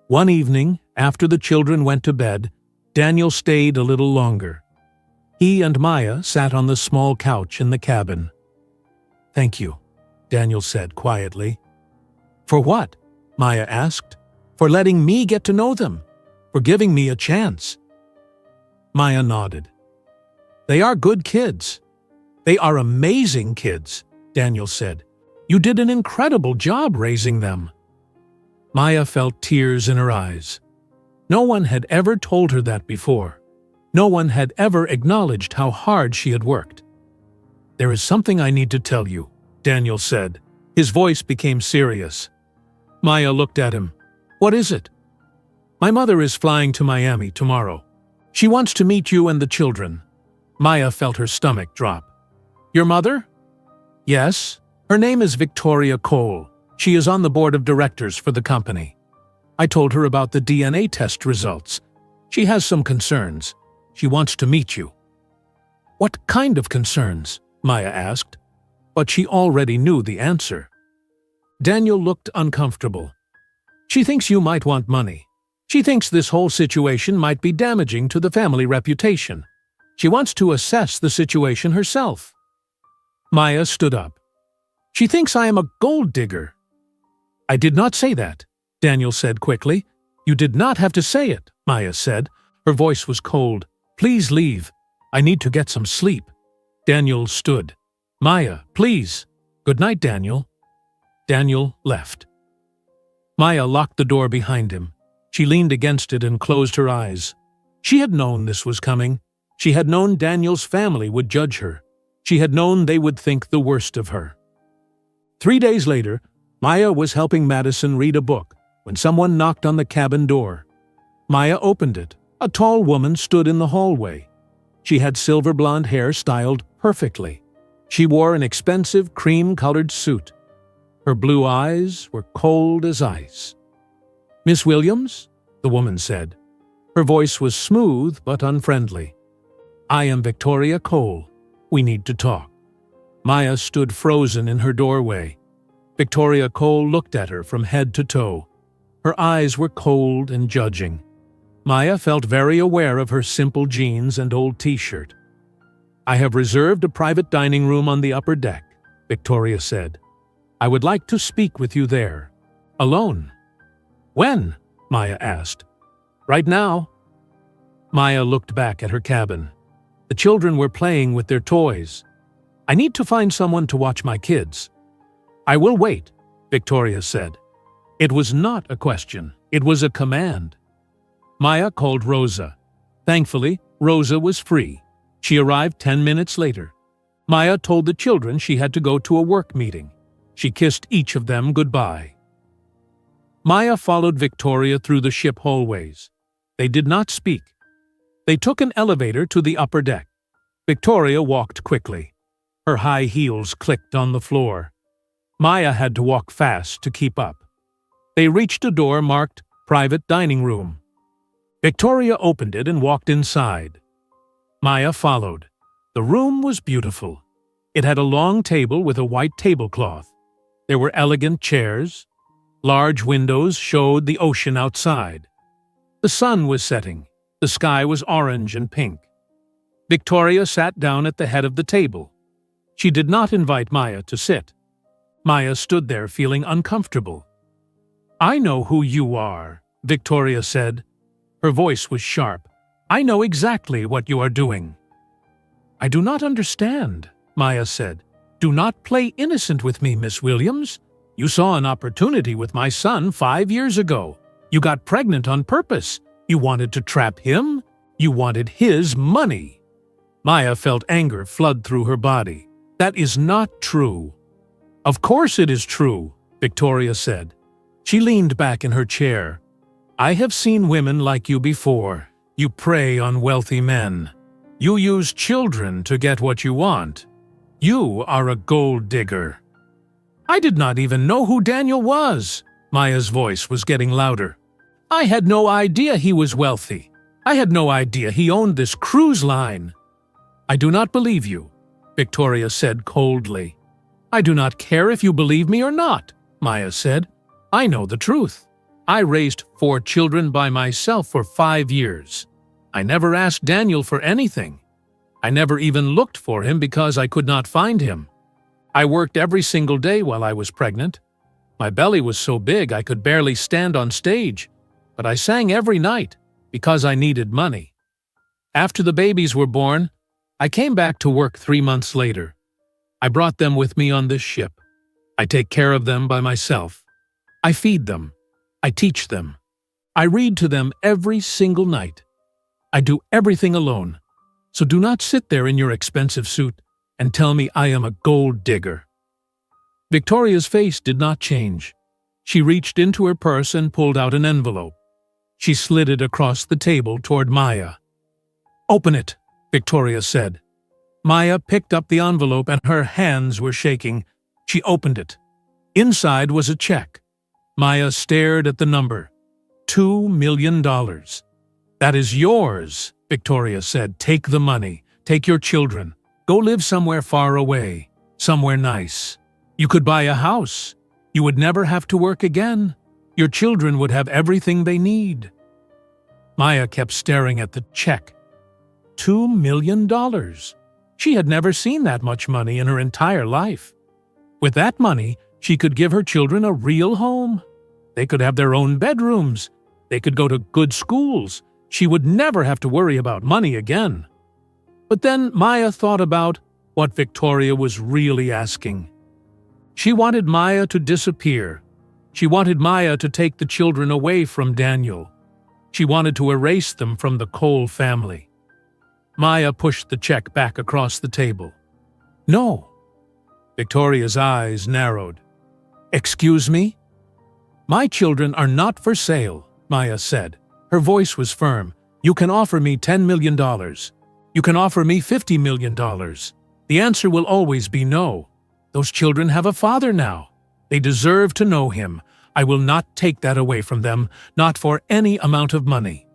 One evening, after the children went to bed, Daniel stayed a little longer. He and Maya sat on the small couch in the cabin. "Thank you," Daniel said quietly. "For what?" Maya asked. "For letting me get to know them. For giving me a chance." Maya nodded. "They are good kids. They are amazing kids," Daniel said. "You did an incredible job raising them." Maya felt tears in her eyes. No one had ever told her that before. No one had ever acknowledged how hard she had worked. "There is something I need to tell you," Daniel said. His voice became serious. Maya looked at him. "What is it?" "My mother is flying to Miami tomorrow. She wants to meet you and the children." Maya felt her stomach drop. "Your mother?" "Yes. Her name is Victoria Cole. She is on the board of directors for the company. I told her about the DNA test results. She has some concerns. She wants to meet you." "What kind of concerns?" Maya asked. But she already knew the answer. Daniel looked uncomfortable. "She thinks you might want money. She thinks this whole situation might be damaging to the family reputation. She wants to assess the situation herself." Maya stood up. "She thinks I am a gold digger." "I did not say that," Daniel said quickly. "You did not have to say it," Maya said. Her voice was cold. "Please leave. I need to get some sleep." Daniel stood. "Maya, please." "Good night, Daniel." Daniel left. Maya locked the door behind him. She leaned against it and closed her eyes. She had known this was coming. She had known Daniel's family would judge her. She had known they would think the worst of her. 3 days later, Maya was helping Madison read a book when someone knocked on the cabin door. Maya opened it. A tall woman stood in the hallway. She had silver blonde hair styled perfectly. She wore an expensive cream-colored suit. Her blue eyes were cold as ice. "Miss Williams?" the woman said. Her voice was smooth but unfriendly. "I am Victoria Cole. We need to talk." Maya stood frozen in her doorway. Victoria Cole looked at her from head to toe. Her eyes were cold and judging. Maya felt very aware of her simple jeans and old t-shirt. "I have reserved a private dining room on the upper deck," Victoria said. "I would like to speak with you there. Alone." "When?" Maya asked. "Right now." Maya looked back at her cabin. The children were playing with their toys. "I need to find someone to watch my kids." "I will wait," Victoria said. It was not a question. It was a command. Maya called Rosa. Thankfully, Rosa was free. She arrived 10 minutes later. Maya told the children she had to go to a work meeting. She kissed each of them goodbye. Maya followed Victoria through the ship hallways. They did not speak. They took an elevator to the upper deck. Victoria walked quickly. Her high heels clicked on the floor. Maya had to walk fast to keep up. They reached a door marked Private Dining Room. Victoria opened it and walked inside. Maya followed. The room was beautiful. It had a long table with a white tablecloth. There were elegant chairs. Large windows showed the ocean outside. The sun was setting. The sky was orange and pink. Victoria sat down at the head of the table. She did not invite Maya to sit. Maya stood there feeling uncomfortable. "I know who you are," Victoria said. Her voice was sharp. "I know exactly what you are doing." "I do not understand," Maya said. "Do not play innocent with me, Miss Williams. You saw an opportunity with my son 5 years ago. You got pregnant on purpose. You wanted to trap him. You wanted his money." Maya felt anger flood through her body. "That is not true." "Of course it is true," Victoria said. She leaned back in her chair. "I have seen women like you before. You prey on wealthy men. You use children to get what you want. You are a gold digger." "I did not even know who Daniel was." Maya's voice was getting louder. "I had no idea he was wealthy. I had no idea he owned this cruise line." "I do not believe you," Victoria said coldly. "I do not care if you believe me or not," Maya said. "I know the truth. I raised 4 children by myself for 5 years. I never asked Daniel for anything. I never even looked for him because I could not find him. I worked every single day while I was pregnant. My belly was so big I could barely stand on stage, but I sang every night because I needed money. After the babies were born, I came back to work 3 months later. I brought them with me on this ship. I take care of them by myself. I feed them. I teach them. I read to them every single night. I do everything alone. So do not sit there in your expensive suit and tell me I am a gold digger." Victoria's face did not change. She reached into her purse and pulled out an envelope. She slid it across the table toward Maya. "Open it," Victoria said. Maya picked up the envelope and her hands were shaking. She opened it. Inside was a check. Maya stared at the number. $2 million. "That is yours," Victoria said. "Take the money. Take your children. Go live somewhere far away. Somewhere nice. You could buy a house. You would never have to work again. Your children would have everything they need." Maya kept staring at the check. $2 million. She had never seen that much money in her entire life. With that money, she could give her children a real home. They could have their own bedrooms. They could go to good schools. She would never have to worry about money again. But then Maya thought about what Victoria was really asking. She wanted Maya to disappear. She wanted Maya to take the children away from Daniel. She wanted to erase them from the Cole family. Maya pushed the check back across the table. "No." Victoria's eyes narrowed. "Excuse me?" "My children are not for sale," Maya said. Her voice was firm. "You can offer me $10 million. You can offer me $50 million. The answer will always be no. Those children have a father now. They deserve to know him. I will not take that away from them, not for any amount of money."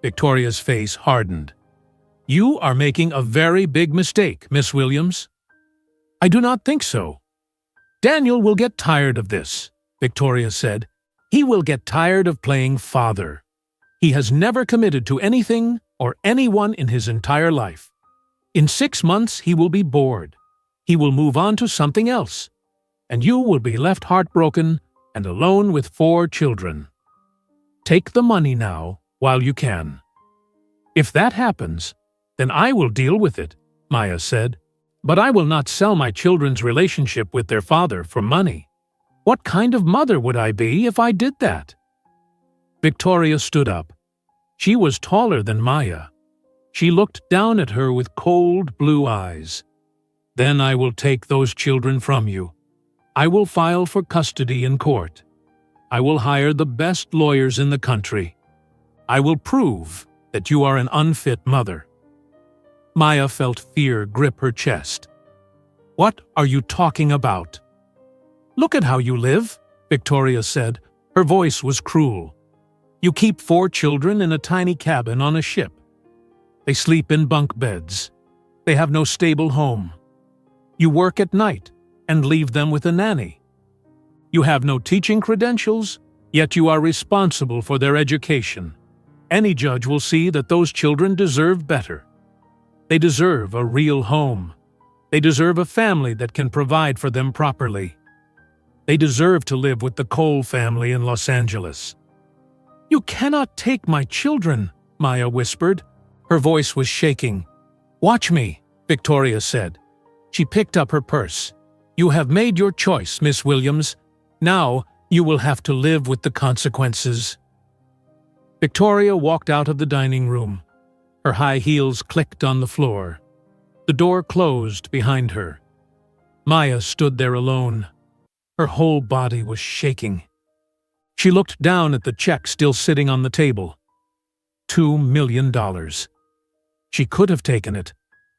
Victoria's face hardened. "You are making a very big mistake, Miss Williams." "I do not think so." "Daniel will get tired of this," Victoria said. "He will get tired of playing father. He has never committed to anything or anyone in his entire life. In 6 months he will be bored. He will move on to something else, and you will be left heartbroken and alone with 4 children. Take the money now while you can." "If that happens, then I will deal with it," Maya said. "But I will not sell my children's relationship with their father for money. What kind of mother would I be if I did that?" Victoria stood up. She was taller than Maya. She looked down at her with cold blue eyes. "Then I will take those children from you. I will file for custody in court. I will hire the best lawyers in the country. I will prove that you are an unfit mother." Maya felt fear grip her chest. "What are you talking about?" "Look at how you live," Victoria said. Her voice was cruel. "You keep 4 children in a tiny cabin on a ship. They sleep in bunk beds. They have no stable home. You work at night and leave them with a nanny. You have no teaching credentials, yet you are responsible for their education. Any judge will see that those children deserve better. They deserve a real home. They deserve a family that can provide for them properly. They deserve to live with the Cole family in Los Angeles. You cannot take my children, Maya whispered. Her voice was shaking. Watch me, Victoria said. She picked up her purse. You have made your choice, Miss Williams. Now you will have to live with the consequences. Victoria walked out of the dining room. Her high heels clicked on the floor. The door closed behind her. Maya stood there alone. Her whole body was shaking. She looked down at the check still sitting on the table. $2 million. She could have taken it.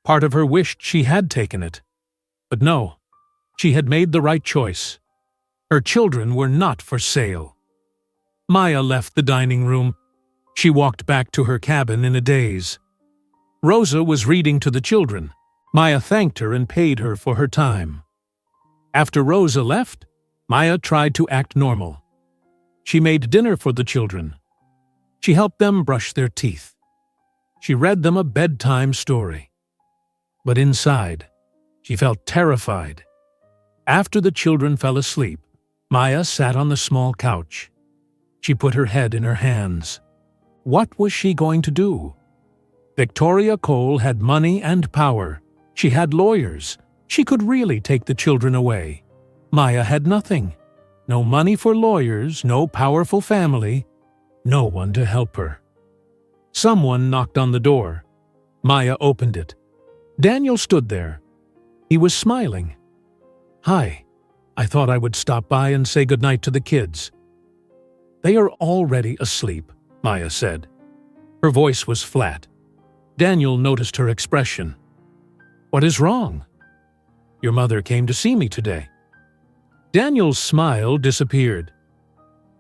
Part of her wished she had taken it. But no, she had made the right choice. Her children were not for sale. Maya left the dining room. She walked back to her cabin in a daze. Rosa was reading to the children. Maya thanked her and paid her for her time. After Rosa left, Maya tried to act normal. She made dinner for the children. She helped them brush their teeth. She read them a bedtime story. But inside, she felt terrified. After the children fell asleep, Maya sat on the small couch. She put her head in her hands. What was she going to do? Victoria Cole had money and power. She had lawyers. She could really take the children away. Maya had nothing. No money for lawyers, no powerful family, no one to help her. Someone knocked on the door. Maya opened it. Daniel stood there. He was smiling. Hi, I thought I would stop by and say goodnight to the kids. They are already asleep, Maya said. Her voice was flat. Daniel noticed her expression. What is wrong? Your mother came to see me today. Daniel's smile disappeared.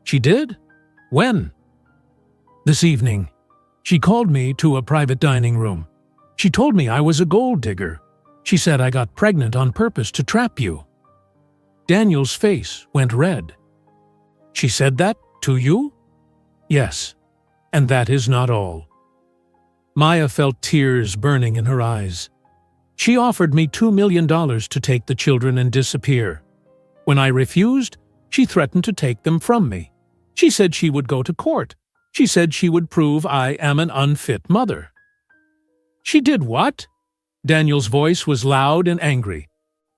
She did? When? This evening. She called me to a private dining room. She told me I was a gold digger. She said I got pregnant on purpose to trap you. Daniel's face went red. She said that to you? Yes, and that is not all. Maya felt tears burning in her eyes. She offered me $2 million to take the children and disappear. When I refused, she threatened to take them from me. She said she would go to court. She said she would prove I am an unfit mother. She did what? Daniel's voice was loud and angry.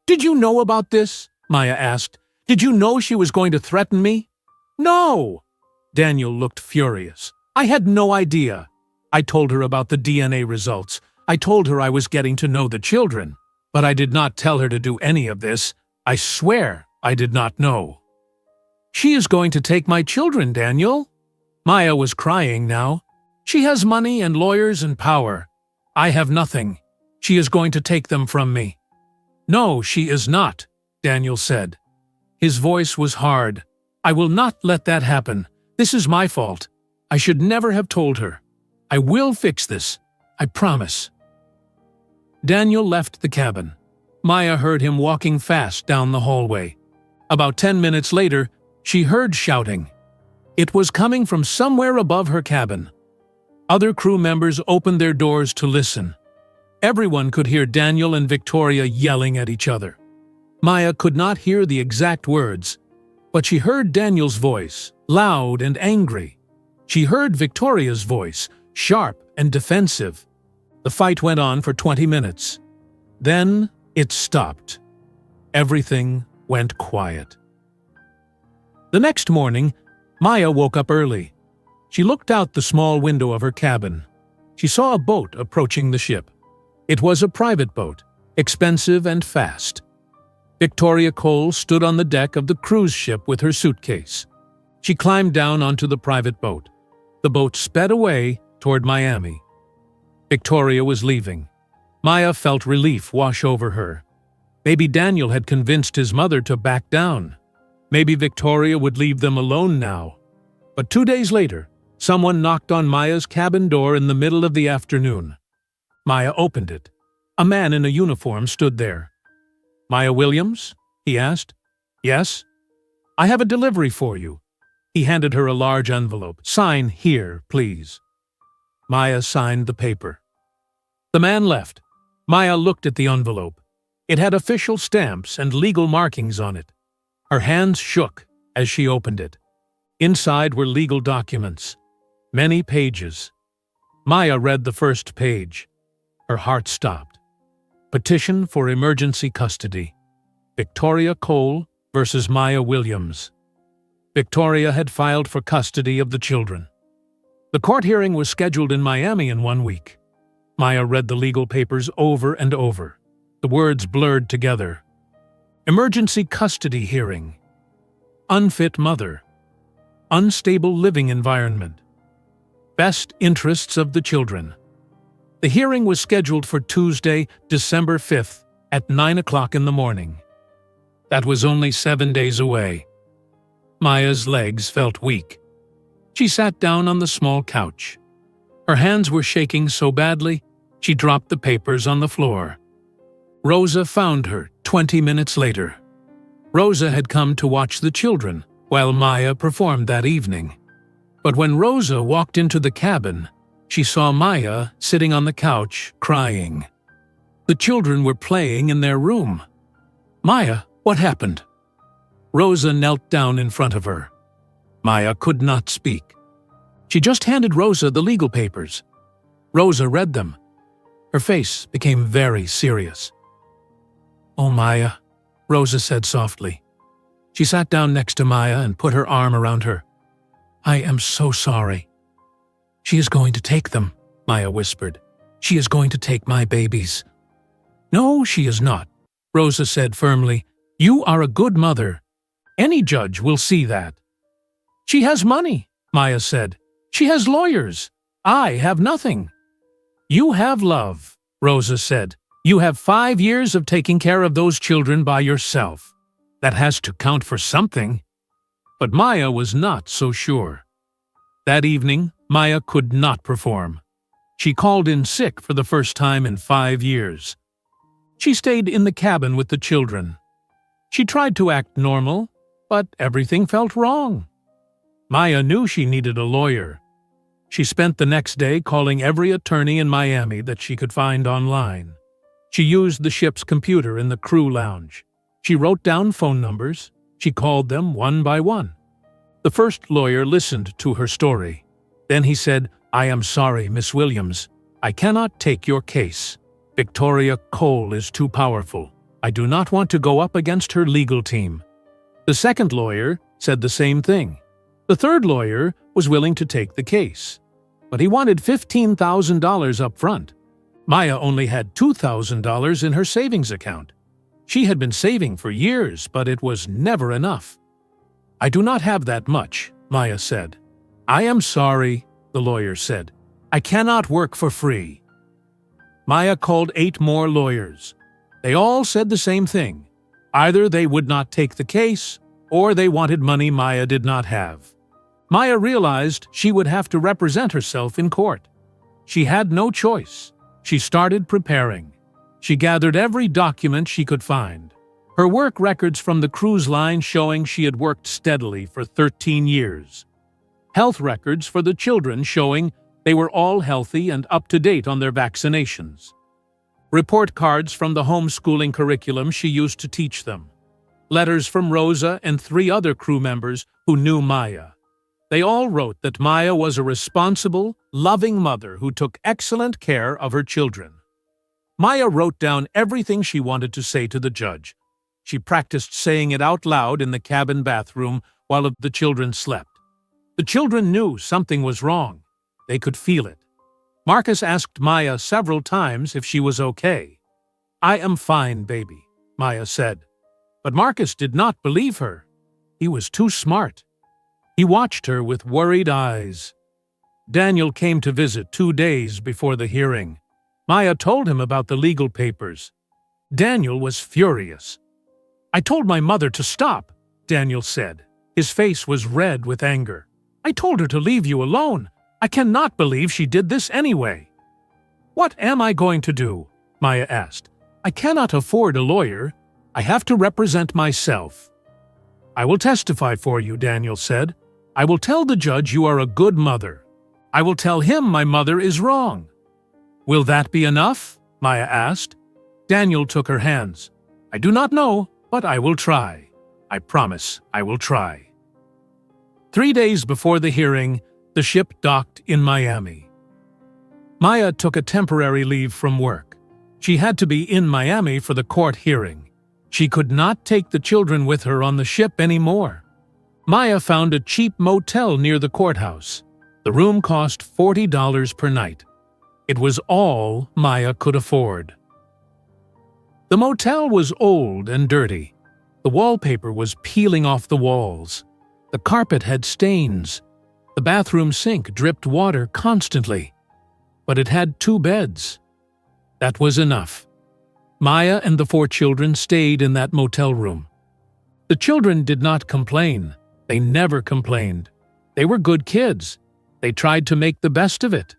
Did you know about this? Maya asked. Did you know she was going to threaten me? No! Daniel looked furious. I had no idea. I told her about the DNA results. I told her I was getting to know the children. But I did not tell her to do any of this. I swear I did not know. She is going to take my children, Daniel. Maya was crying now. She has money and lawyers and power. I have nothing. She is going to take them from me. No, she is not, Daniel said. His voice was hard. I will not let that happen. This is my fault. I should never have told her. I will fix this. I promise. Daniel left the cabin. Maya heard him walking fast down the hallway. About 10 minutes later, she heard shouting. It was coming from somewhere above her cabin. Other crew members opened their doors to listen. Everyone could hear Daniel and Victoria yelling at each other. Maya could not hear the exact words, but she heard Daniel's voice, loud and angry. She heard Victoria's voice, sharp and defensive. The fight went on for 20 minutes. Then it stopped. Everything went quiet. The next morning, Maya woke up early. She looked out the small window of her cabin. She saw a boat approaching the ship. It was a private boat, expensive and fast. Victoria Cole stood on the deck of the cruise ship with her suitcase. She climbed down onto the private boat. The boat sped away toward Miami. Victoria was leaving. Maya felt relief wash over her. Maybe Daniel had convinced his mother to back down. Maybe Victoria would leave them alone now. But 2 days later, someone knocked on Maya's cabin door in the middle of the afternoon. Maya opened it. A man in a uniform stood there. Maya Williams? He asked. Yes. I have a delivery for you." He handed her a large envelope. "Sign here, please." Maya signed the paper. The man left. Maya looked at the envelope. It had official stamps and legal markings on it. Her hands shook as she opened it. Inside were legal documents. Many pages. Maya read the first page. Her heart stopped. Petition for emergency custody. Victoria Cole versus Maya Williams. Victoria had filed for custody of the children. The court hearing was scheduled in Miami in 1 week. Maya read the legal papers over and over. The words blurred together. Emergency custody hearing. Unfit mother. Unstable living environment. Best interests of the children. The hearing was scheduled for Tuesday, December 5th at 9 o'clock in the morning. That was only 7 days away. Maya's legs felt weak. She sat down on the small couch. Her hands were shaking so badly, she dropped the papers on the floor. Rosa found her 20 minutes later. Rosa had come to watch the children while Maya performed that evening. But when Rosa walked into the cabin, she saw Maya sitting on the couch, crying. The children were playing in their room. "Maya, what happened?" Rosa knelt down in front of her. Maya could not speak. She just handed Rosa the legal papers. Rosa read them. Her face became very serious. "Oh, Maya," Rosa said softly. She sat down next to Maya and put her arm around her. "I am so sorry." "She is going to take them," Maya whispered. "She is going to take my babies." "No, she is not," Rosa said firmly. "You are a good mother. Any judge will see that." "She has money," Maya said. "She has lawyers. I have nothing." "You have love," Rosa said. "You have 5 years of taking care of those children by yourself. That has to count for something." But Maya was not so sure. That evening, Maya could not perform. She called in sick for the first time in 5 years. She stayed in the cabin with the children. She tried to act normal, but everything felt wrong. Maya knew she needed a lawyer. She spent the next day calling every attorney in Miami that she could find online. She used the ship's computer in the crew lounge. She wrote down phone numbers. She called them one by one. The first lawyer listened to her story. Then he said, "I am sorry, Miss Williams. I cannot take your case. Victoria Cole is too powerful. I do not want to go up against her legal team." The second lawyer said the same thing. The third lawyer was willing to take the case, but he wanted $15,000 up front. Maya only had $2,000 in her savings account. She had been saving for years, but it was never enough. "I do not have that much," Maya said. "I am sorry," the lawyer said. "I cannot work for free." Maya called 8 more lawyers. They all said the same thing. Either they would not take the case, or they wanted money Maya did not have. Maya realized she would have to represent herself in court. She had no choice. She started preparing. She gathered every document she could find. Her work records from the cruise line showing she had worked steadily for 13 years. Health records for the children showing they were all healthy and up to date on their vaccinations. Report cards from the homeschooling curriculum she used to teach them. Letters from Rosa and 3 other crew members who knew Maya. They all wrote that Maya was a responsible, loving mother who took excellent care of her children. Maya wrote down everything she wanted to say to the judge. She practiced saying it out loud in the cabin bathroom while the children slept. The children knew something was wrong. They could feel it. Marcus asked Maya several times if she was okay. "I am fine, baby," Maya said. But Marcus did not believe her. He was too smart. He watched her with worried eyes. Daniel came to visit 2 days before the hearing. Maya told him about the legal papers. Daniel was furious. "I told my mother to stop," Daniel said. His face was red with anger. "I told her to leave you alone. I cannot believe she did this anyway." "What am I going to do?" Maya asked. "I cannot afford a lawyer. I have to represent myself." "I will testify for you," Daniel said. "I will tell the judge you are a good mother. I will tell him my mother is wrong." "Will that be enough?" Maya asked. Daniel took her hands. "I do not know, but I will try. I promise I will try." 3 days before the hearing, the ship docked in Miami. Maya took a temporary leave from work. She had to be in Miami for the court hearing. She could not take the children with her on the ship anymore. Maya found a cheap motel near the courthouse. The room cost $40 per night. It was all Maya could afford. The motel was old and dirty. The wallpaper was peeling off the walls. The carpet had stains. The bathroom sink dripped water constantly. But it had 2 beds. That was enough. Maya and the 4 children stayed in that motel room. The children did not complain. They never complained. They were good kids. They tried to make the best of it.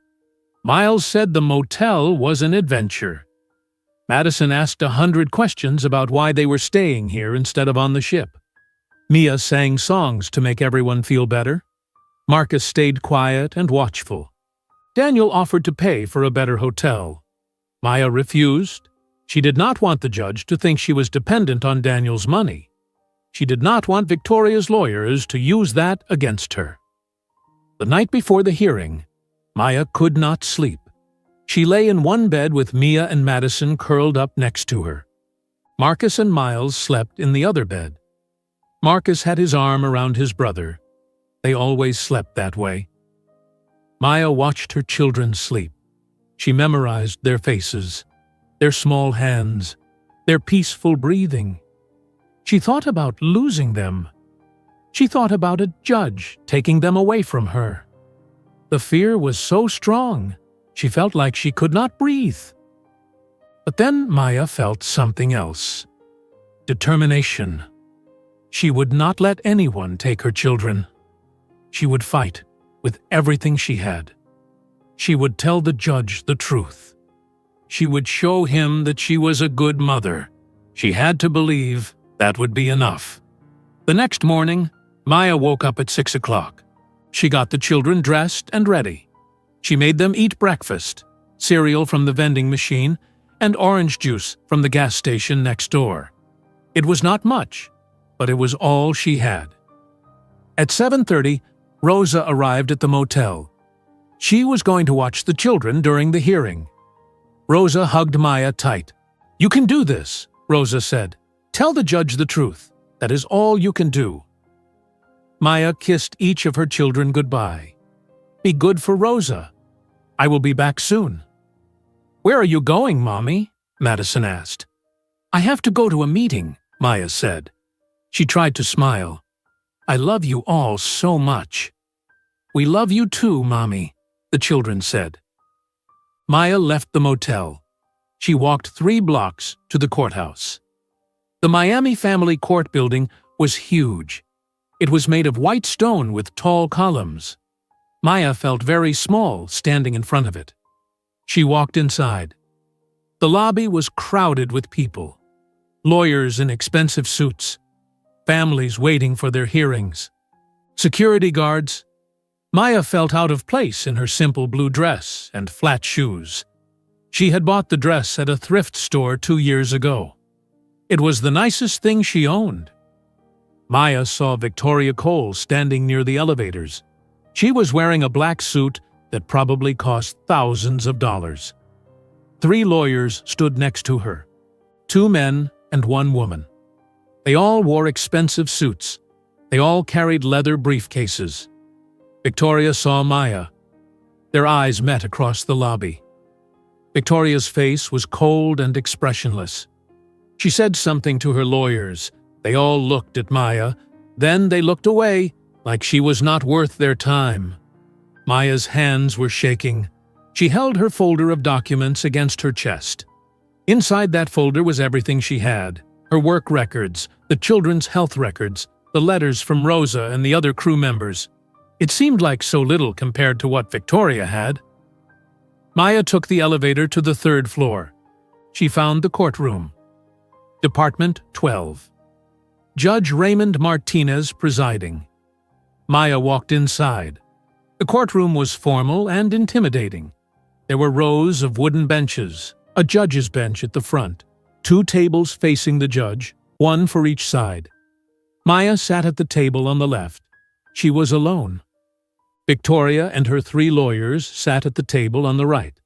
Miles said the motel was an adventure. Madison asked 100 questions about why they were staying here instead of on the ship. Mia sang songs to make everyone feel better. Marcus stayed quiet and watchful. Daniel offered to pay for a better hotel. Maya refused. She did not want the judge to think she was dependent on Daniel's money. She did not want Victoria's lawyers to use that against her. The night before the hearing, Maya could not sleep. She lay in one bed with Mia and Madison curled up next to her. Marcus and Miles slept in the other bed. Marcus had his arm around his brother. They always slept that way. Maya watched her children sleep. She memorized their faces, their small hands, their peaceful breathing. She thought about losing them. She thought about a judge taking them away from her. The fear was so strong, she felt like she could not breathe. But then Maya felt something else. Determination. She would not let anyone take her children. She would fight with everything she had. She would tell the judge the truth. She would show him that she was a good mother. She had to believe that would be enough. The next morning, Maya woke up at 6 o'clock. She got the children dressed and ready. She made them eat breakfast, cereal from the vending machine, and orange juice from the gas station next door. It was not much, but it was all she had. At 7:30, Rosa arrived at the motel. She was going to watch the children during the hearing. Rosa hugged Maya tight. "You can do this," Rosa said. "Tell the judge the truth. That is all you can do." Maya kissed each of her children goodbye. "Be good for Rosa. I will be back soon." "Where are you going, Mommy?" Madison asked. "I have to go to a meeting," Maya said. She tried to smile. "I love you all so much." "We love you too, Mommy," the children said. Maya left the motel. She walked 3 blocks to the courthouse. The Miami Family Court building was huge. It was made of white stone with tall columns. Maya felt very small standing in front of it. She walked inside. The lobby was crowded with people. Lawyers in expensive suits. Families waiting for their hearings. Security guards. Maya felt out of place in her simple blue dress and flat shoes. She had bought the dress at a thrift store 2 years ago. It was the nicest thing she owned. Maya saw Victoria Cole standing near the elevators. She was wearing a black suit that probably cost thousands of dollars. 3 lawyers stood next to her, 2 men and 1 woman. They all wore expensive suits. They all carried leather briefcases. Victoria saw Maya. Their eyes met across the lobby. Victoria's face was cold and expressionless. She said something to her lawyers. They all looked at Maya. Then they looked away, like she was not worth their time. Maya's hands were shaking. She held her folder of documents against her chest. Inside that folder was everything she had: her work records, the children's health records, the letters from Rosa and the other crew members. It seemed like so little compared to what Victoria had. Maya took the elevator to the 3rd floor. She found the courtroom. Department 12. Judge Raymond Martinez presiding. Maya walked inside. The courtroom was formal and intimidating. There were rows of wooden benches, a judge's bench at the front, 2 tables facing the judge, 1 for each side. Maya sat at the table on the left. She was alone. Victoria and her 3 lawyers sat at the table on the right.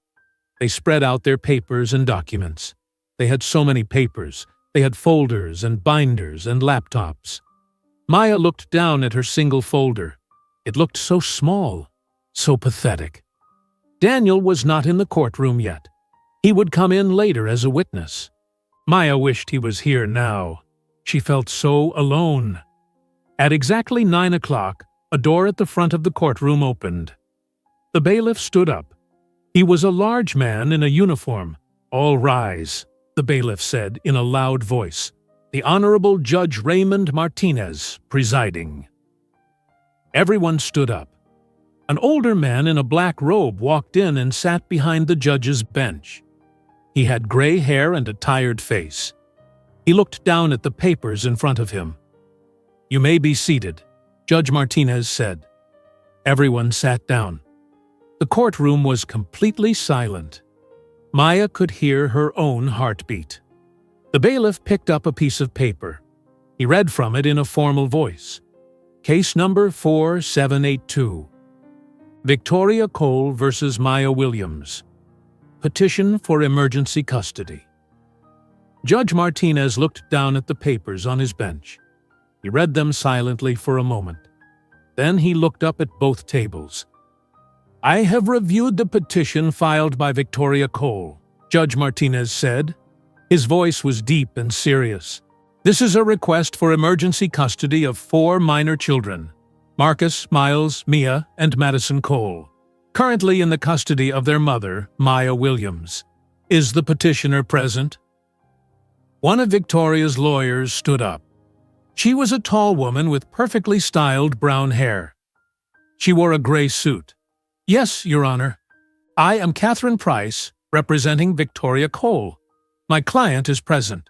They spread out their papers and documents. They had so many papers. They had folders and binders and laptops. Maya looked down at her single folder. It looked so small, so pathetic. Daniel was not in the courtroom yet. He would come in later as a witness. Maya wished he was here now. She felt so alone. At exactly 9 o'clock, a door at the front of the courtroom opened. The bailiff stood up. He was a large man in a uniform. "All rise," the bailiff said in a loud voice. "The Honorable Judge Raymond Martinez presiding." Everyone stood up. An older man in a black robe walked in and sat behind the judge's bench. He had gray hair and a tired face. He looked down at the papers in front of him. "You may be seated," Judge Martinez said. Everyone sat down. The courtroom was completely silent. Maya could hear her own heartbeat. The bailiff picked up a piece of paper. He read from it in a formal voice. Case number 4782. Victoria Cole versus Maya Williams. Petition for emergency custody. Judge Martinez looked down at the papers on his bench. He read them silently for a moment. Then he looked up at both tables. "I have reviewed the petition filed by Victoria Cole," Judge Martinez said. His voice was deep and serious. "This is a request for emergency custody of 4 minor children, Marcus, Miles, Mia, and Madison Cole, currently in the custody of their mother, Maya Williams. Is the petitioner present?" One of Victoria's lawyers stood up. She was a tall woman with perfectly styled brown hair. She wore a gray suit. "Yes, Your Honor. I am Catherine Price, representing Victoria Cole. My client is present."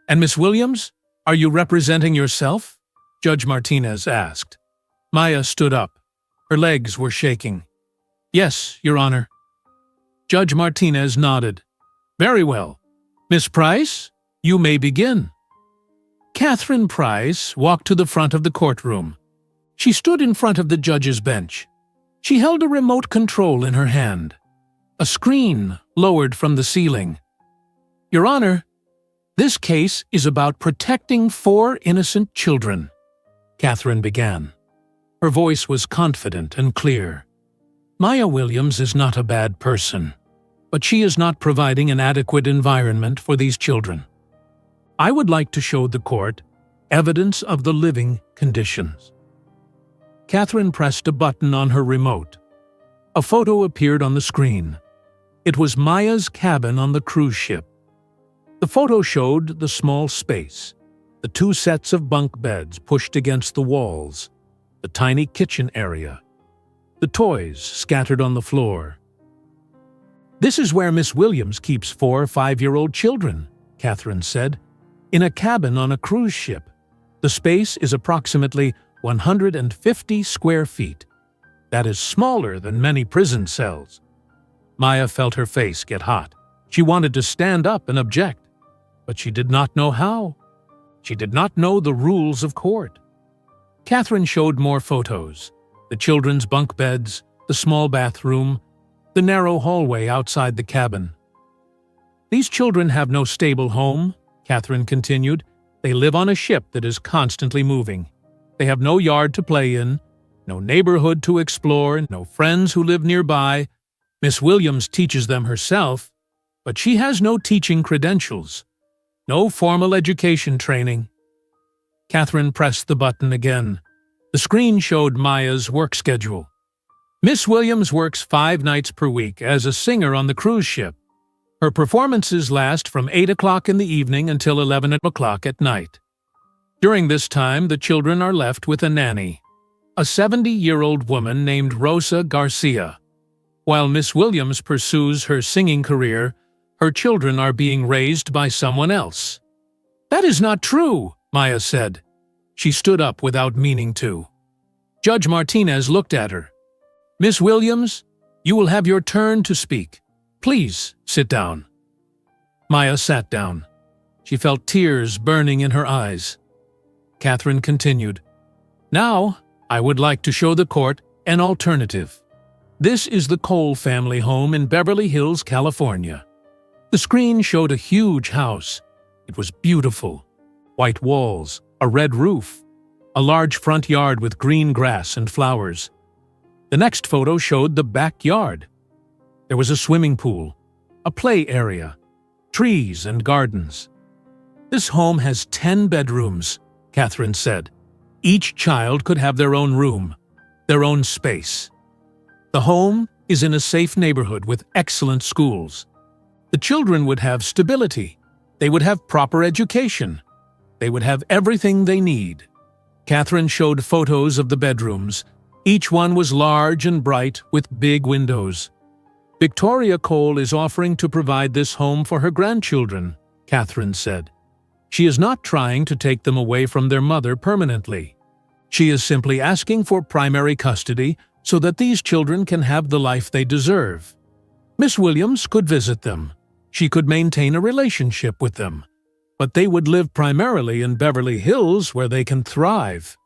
"And Miss Williams, are you representing yourself?" Judge Martinez asked. Maya stood up. Her legs were shaking. "Yes, Your Honor." Judge Martinez nodded. "Very well. Miss Price, you may begin." Catherine Price walked to the front of the courtroom. She stood in front of the judge's bench. She held a remote control in her hand. A screen lowered from the ceiling. "Your Honor, this case is about protecting 4 innocent children," Catherine began. Her voice was confident and clear. "Maya Williams is not a bad person, but she is not providing an adequate environment for these children. I would like to show the court evidence of the living conditions." Catherine pressed a button on her remote. A photo appeared on the screen. It was Maya's cabin on the cruise ship. The photo showed the small space, the 2 sets of bunk beds pushed against the walls, the tiny kitchen area, the toys scattered on the floor. "This is where Miss Williams keeps 4 5-year-old children," Catherine said, "in a cabin on a cruise ship. The space is approximately 150 square feet. That is smaller than many prison cells." Maya felt her face get hot. She wanted to stand up and object, but she did not know how. She did not know the rules of court. Catherine showed more photos: the children's bunk beds, the small bathroom, the narrow hallway outside the cabin. "These children have no stable home," Catherine continued. "They live on a ship that is constantly moving. They have no yard to play in, no neighborhood to explore, no friends who live nearby. Miss Williams teaches them herself, but she has no teaching credentials, no formal education training." Catherine pressed the button again. The screen showed Maya's work schedule. "Miss Williams works 5 nights per week as a singer on the cruise ship. Her performances last from 8 o'clock in the evening until 11 o'clock at night. During this time, the children are left with a nanny, a 70-year-old woman named Rosa Garcia. While Miss Williams pursues her singing career, her children are being raised by someone else." "That is not true," Maya said. She stood up without meaning to. Judge Martinez looked at her. Miss Williams, you will have your turn to speak. Please sit down. Maya sat down. She felt tears burning in her eyes. Catherine continued. Now, I would like to show the court an alternative. This is the Cole family home in Beverly Hills, California. The screen showed a huge house. It was beautiful. White walls, a red roof, a large front yard with green grass and flowers. The next photo showed the backyard. There was a swimming pool, a play area, trees and gardens. This home has 10 bedrooms, Catherine said. Each child could have their own room, their own space. The home is in a safe neighborhood with excellent schools. The children would have stability. They would have proper education. They would have everything they need. Catherine showed photos of the bedrooms. Each one was large and bright with big windows. Victoria Cole is offering to provide this home for her grandchildren, Catherine said. She is not trying to take them away from their mother permanently. She is simply asking for primary custody so that these children can have the life they deserve. Miss Williams could visit them. She could maintain a relationship with them. But they would live primarily in Beverly Hills where they can thrive.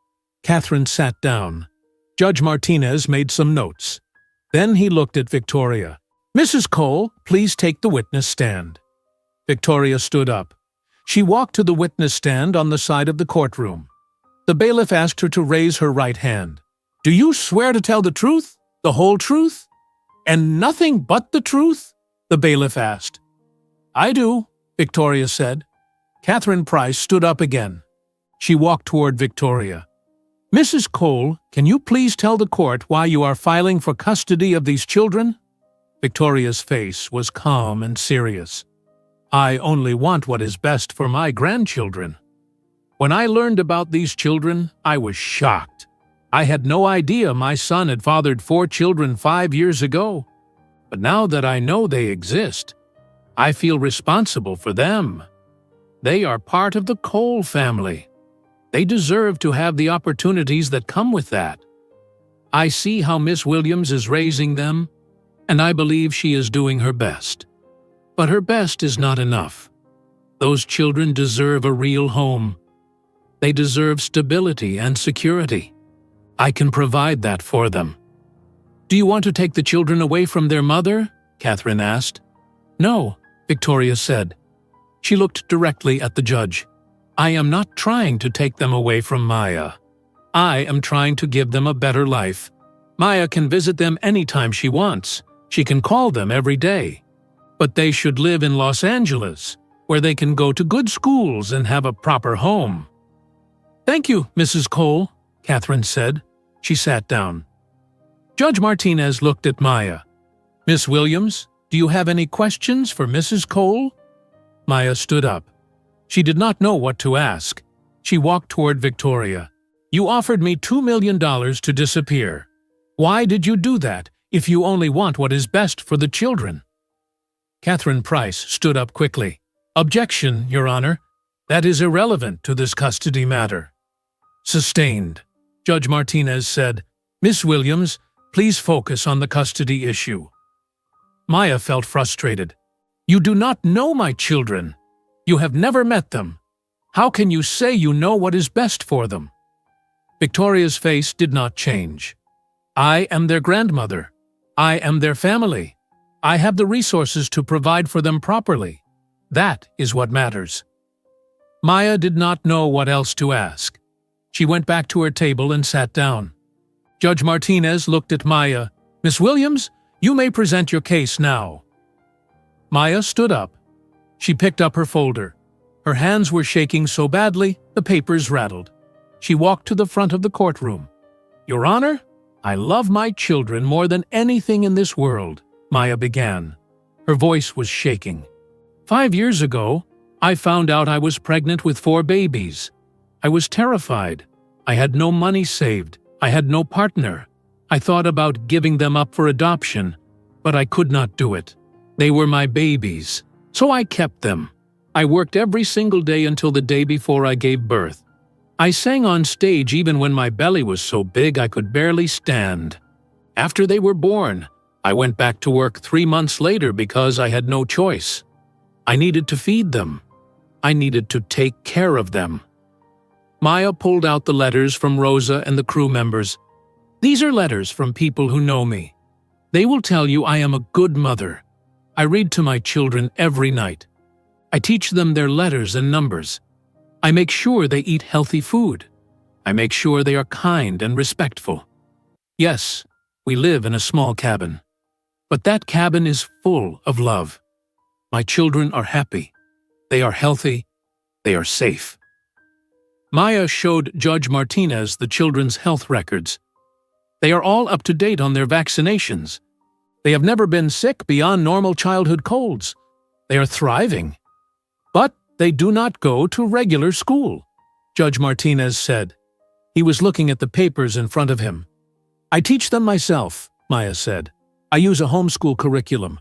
Catherine sat down. Judge Martinez made some notes. Then he looked at Victoria. Mrs. Cole, please take the witness stand. Victoria stood up. She walked to the witness stand on the side of the courtroom. The bailiff asked her to raise her right hand. Do you swear to tell the truth, the whole truth, and nothing but the truth? The bailiff asked. I do, Victoria said. Catherine Price stood up again. She walked toward Victoria. Mrs. Cole, can you please tell the court why you are filing for custody of these children? Victoria's face was calm and serious. I only want what is best for my grandchildren. When I learned about these children, I was shocked. I had no idea my son had fathered 4 children 5 years ago. But now that I know they exist, I feel responsible for them. They are part of the Cole family. They deserve to have the opportunities that come with that. I see how Miss Williams is raising them, and I believe she is doing her best. But her best is not enough. Those children deserve a real home. They deserve stability and security. I can provide that for them. Do you want to take the children away from their mother? Catherine asked. No, Victoria said. She looked directly at the judge. I am not trying to take them away from Maya. I am trying to give them a better life. Maya can visit them anytime she wants. She can call them every day. But they should live in Los Angeles, where they can go to good schools and have a proper home. Thank you, Mrs. Cole, Catherine said. She sat down. Judge Martinez looked at Maya. Miss Williams, do you have any questions for Mrs. Cole? Maya stood up. She did not know what to ask. She walked toward Victoria. You offered me $2 million to disappear. Why did you do that if you only want what is best for the children? Catherine Price stood up quickly. Objection, Your Honor. That is irrelevant to this custody matter. Sustained. Judge Martinez said, Miss Williams, please focus on the custody issue. Maya felt frustrated. You do not know my children. You have never met them. How can you say you know what is best for them? Victoria's face did not change. I am their grandmother. I am their family. I have the resources to provide for them properly. That is what matters. Maya did not know what else to ask. She went back to her table and sat down. Judge Martinez looked at Maya. Miss Williams, you may present your case now. Maya stood up. She picked up her folder. Her hands were shaking so badly, the papers rattled. She walked to the front of the courtroom. Your Honor, I love my children more than anything in this world, Maya began. Her voice was shaking. 5 years ago, I found out I was pregnant with 4 babies. I was terrified. I had no money saved. I had no partner. I thought about giving them up for adoption, but I could not do it. They were my babies, so I kept them. I worked every single day until the day before I gave birth. I sang on stage even when my belly was so big I could barely stand. After they were born, I went back to work 3 months later because I had no choice. I needed to feed them. I needed to take care of them. Maya pulled out the letters from Rosa and the crew members. These are letters from people who know me. They will tell you I am a good mother. I read to my children every night. I teach them their letters and numbers. I make sure they eat healthy food. I make sure they are kind and respectful. Yes, we live in a small cabin. But that cabin is full of love. My children are happy. They are healthy. They are safe. Maya showed Judge Martinez the children's health records. They are all up to date on their vaccinations. They have never been sick beyond normal childhood colds. They are thriving. But they do not go to regular school, Judge Martinez said. He was looking at the papers in front of him. I teach them myself, Maya said. I use a homeschool curriculum.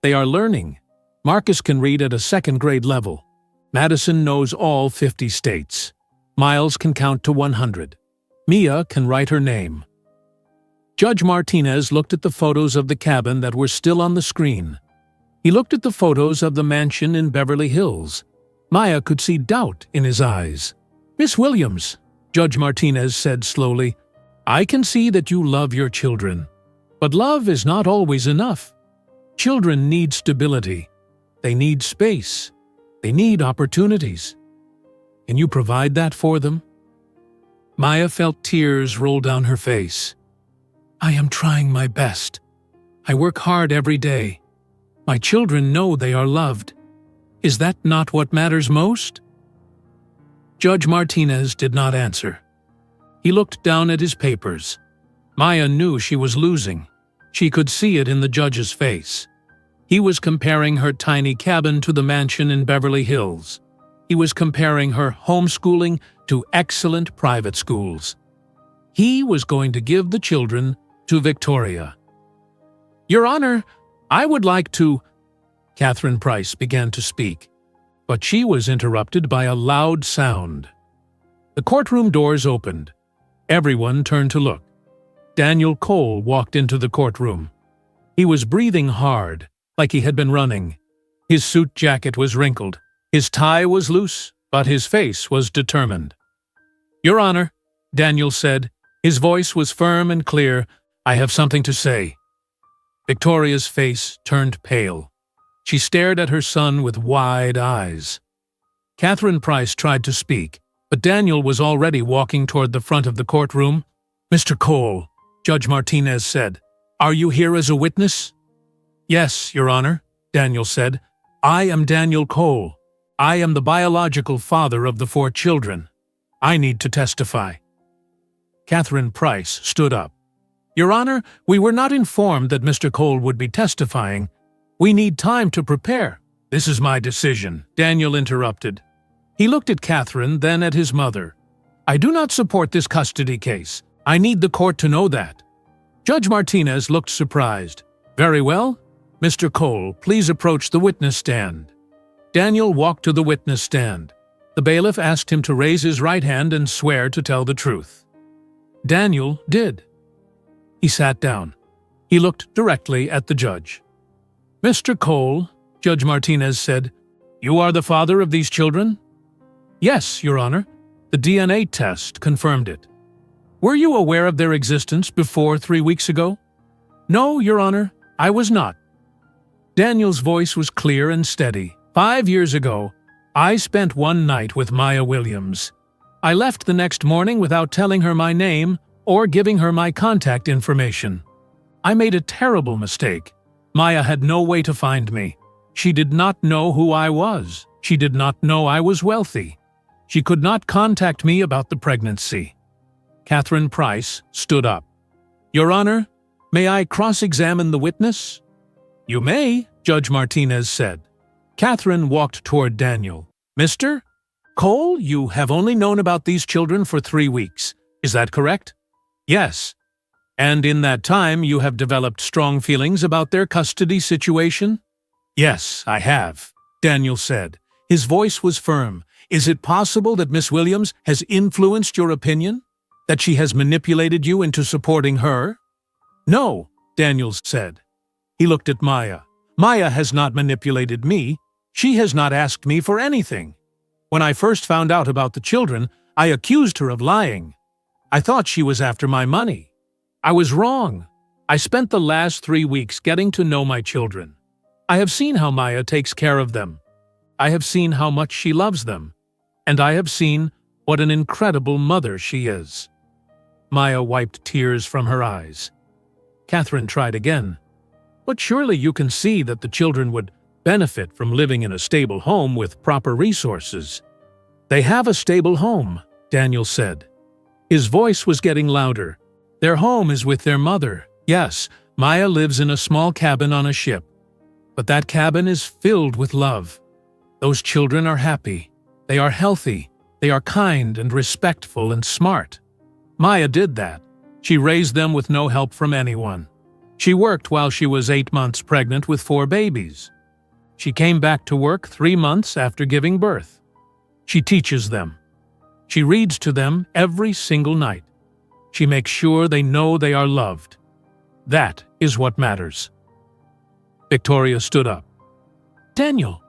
They are learning. Marcus can read at a second-grade level. Madison knows all 50 states. Miles can count to 100. Mia can write her name. Judge Martinez looked at the photos of the cabin that were still on the screen. He looked at the photos of the mansion in Beverly Hills. Maya could see doubt in his eyes. Miss Williams, Judge Martinez said slowly, I can see that you love your children. But love is not always enough. Children need stability. They need space. They need opportunities. Can you provide that for them? Maya felt tears roll down her face. I am trying my best. I work hard every day. My children know they are loved. Is that not what matters most? Judge Martinez did not answer. He looked down at his papers. Maya knew she was losing. She could see it in the judge's face. He was comparing her tiny cabin to the mansion in Beverly Hills. He was comparing her homeschooling to excellent private schools. He was going to give the children to Victoria. Your Honor, I would like to... Catherine Price began to speak, but she was interrupted by a loud sound. The courtroom doors opened. Everyone turned to look. Daniel Cole walked into the courtroom. He was breathing hard, like he had been running. His suit jacket was wrinkled. His tie was loose, but his face was determined. Your Honor, Daniel said. His voice was firm and clear. I have something to say. Victoria's face turned pale. She stared at her son with wide eyes. Catherine Price tried to speak, but Daniel was already walking toward the front of the courtroom. Mr. Cole, Judge Martinez said, are you here as a witness? Yes, Your Honor, Daniel said. I am Daniel Cole. I am the biological father of the 4 children. I need to testify. Catherine Price stood up. Your Honor, we were not informed that Mr. Cole would be testifying. We need time to prepare. This is my decision, Daniel interrupted. He looked at Catherine, then at his mother. I do not support this custody case. I need the court to know that. Judge Martinez looked surprised. Very well. Mr. Cole, please approach the witness stand. Daniel walked to the witness stand. The bailiff asked him to raise his right hand and swear to tell the truth. Daniel did. He sat down. He looked directly at the judge. Mr. Cole, Judge Martinez said, you are the father of these children? Yes, Your Honor. The DNA test confirmed it. Were you aware of their existence before 3 weeks ago? No, Your Honor, I was not. Daniel's voice was clear and steady. 5 years ago, I spent one night with Maya Williams. I left the next morning without telling her my name or giving her my contact information. I made a terrible mistake. Maya had no way to find me. She did not know who I was. She did not know I was wealthy. She could not contact me about the pregnancy. Catherine Price stood up. Your Honor, may I cross-examine the witness? You may, Judge Martinez said. Catherine walked toward Daniel. Mr. Cole, you have only known about these children for 3 weeks. Is that correct? Yes. And in that time you have developed strong feelings about their custody situation? Yes, I have, Daniel said. His voice was firm. "Is it possible that Miss Williams has influenced your opinion? That she has manipulated you into supporting her?" "No," Daniel said. He looked at Maya. "Maya has not manipulated me. She has not asked me for anything. When I first found out about the children, I accused her of lying. I thought she was after my money. I was wrong. I spent the last 3 weeks getting to know my children. I have seen how Maya takes care of them. I have seen how much she loves them. And I have seen what an incredible mother she is." Maya wiped tears from her eyes. Catherine tried again. "But surely you can see that the children would benefit from living in a stable home with proper resources." "They have a stable home," Daniel said. His voice was getting louder. "Their home is with their mother. Yes, Maya lives in a small cabin on a ship. But that cabin is filled with love. Those children are happy. They are healthy. They are kind and respectful and smart. Maya did that. She raised them with no help from anyone. She worked while she was 8 months pregnant with 4 babies. She came back to work 3 months after giving birth. She teaches them. She reads to them every single night. She makes sure they know they are loved. That is what matters." Victoria stood up. "Daniel,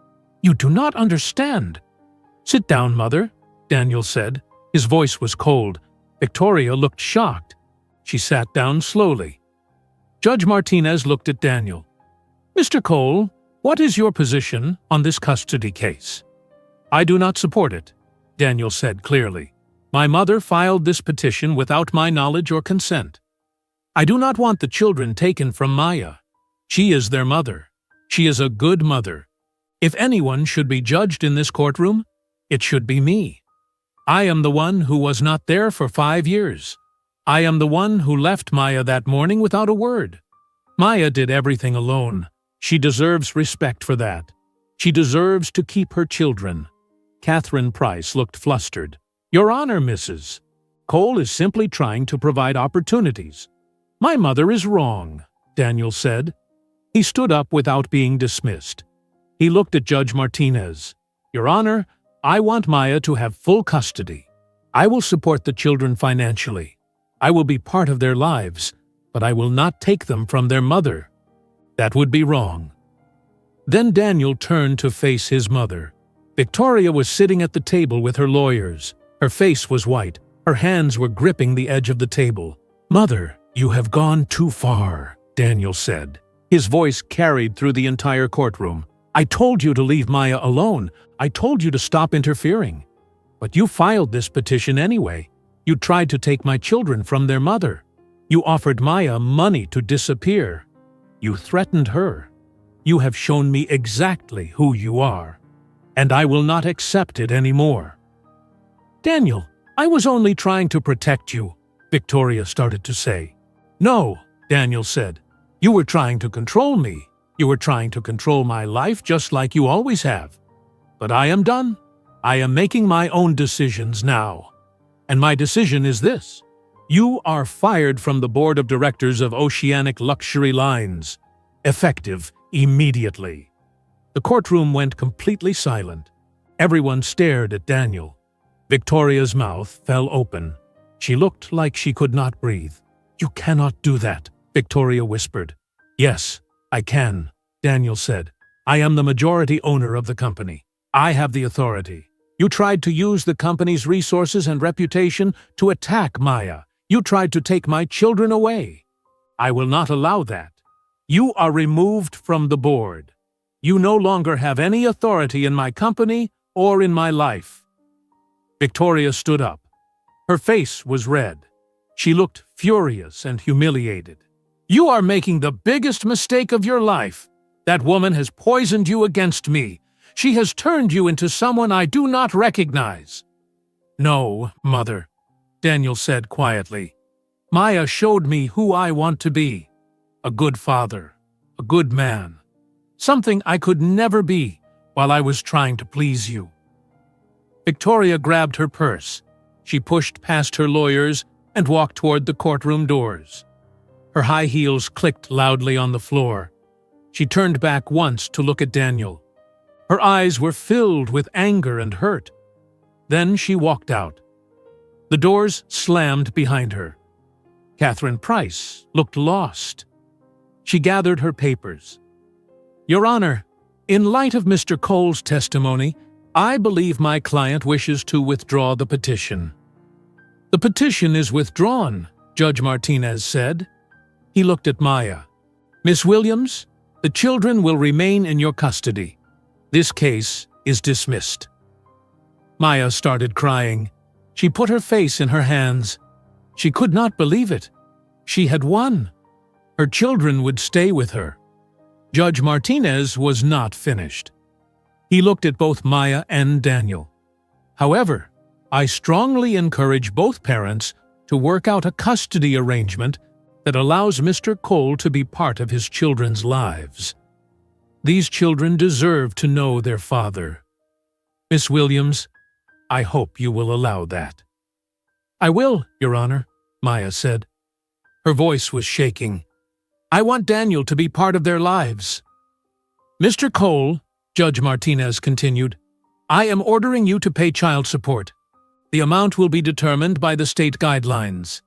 you do not understand." "Sit down, Mother," Daniel said. His voice was cold. Victoria looked shocked. She sat down slowly. Judge Martinez looked at Daniel. "Mr. Cole, what is your position on this custody case?" "I do not support it," Daniel said clearly. "My mother filed this petition without my knowledge or consent. I do not want the children taken from Maya. She is their mother. She is a good mother. If anyone should be judged in this courtroom, it should be me. I am the one who was not there for 5 years. I am the one who left Maya that morning without a word. Maya did everything alone. She deserves respect for that. She deserves to keep her children." Catherine Price looked flustered. "Your Honor, Mrs. Cole is simply trying to provide opportunities." "My mother is wrong," Daniel said. He stood up without being dismissed. He looked at Judge Martinez. "Your Honor, I want Maya to have full custody. I will support the children financially. I will be part of their lives, but I will not take them from their mother. That would be wrong." Then Daniel turned to face his mother. Victoria was sitting at the table with her lawyers. Her face was white. Her hands were gripping the edge of the table. "Mother, you have gone too far," Daniel said. His voice carried through the entire courtroom. "I told you to leave Maya alone. I told you to stop interfering. But you filed this petition anyway. You tried to take my children from their mother. You offered Maya money to disappear. You threatened her. You have shown me exactly who you are. And I will not accept it anymore." "Daniel, I was only trying to protect you," Victoria started to say. "No," Daniel said. "You were trying to control me. You were trying to control my life just like you always have. But I am done. I am making my own decisions now. And my decision is this. You are fired from the board of directors of Oceanic Luxury Lines, effective immediately." The courtroom went completely silent. Everyone stared at Daniel. Victoria's mouth fell open. She looked like she could not breathe. "You cannot do that," Victoria whispered. "Yes, I can," Daniel said. "I am the majority owner of the company. I have the authority. You tried to use the company's resources and reputation to attack Maya. You tried to take my children away. I will not allow that. You are removed from the board. You no longer have any authority in my company or in my life." Victoria stood up. Her face was red. She looked furious and humiliated. "You are making the biggest mistake of your life. That woman has poisoned you against me. She has turned you into someone I do not recognize." "No, Mother," Daniel said quietly. "Maya showed me who I want to be. A good father, a good man. Something I could never be while I was trying to please you." Victoria grabbed her purse. She pushed past her lawyers and walked toward the courtroom doors. Her high heels clicked loudly on the floor. She turned back once to look at Daniel. Her eyes were filled with anger and hurt. Then she walked out. The doors slammed behind her. Catherine Price looked lost. She gathered her papers. "Your Honor, in light of Mr. Cole's testimony, I believe my client wishes to withdraw the petition." "The petition is withdrawn," Judge Martinez said. He looked at Maya. "Miss Williams, the children will remain in your custody. This case is dismissed." Maya started crying. She put her face in her hands. She could not believe it. She had won. Her children would stay with her. Judge Martinez was not finished. He looked at both Maya and Daniel. "However, I strongly encourage both parents to work out a custody arrangement that allows Mr. Cole to be part of his children's lives. These children deserve to know their father. Miss Williams, I hope you will allow that." "I will, Your Honor," Maya said. Her voice was shaking. "I want Daniel to be part of their lives." "Mr. Cole," Judge Martinez continued, "I am ordering you to pay child support. The amount will be determined by the state guidelines.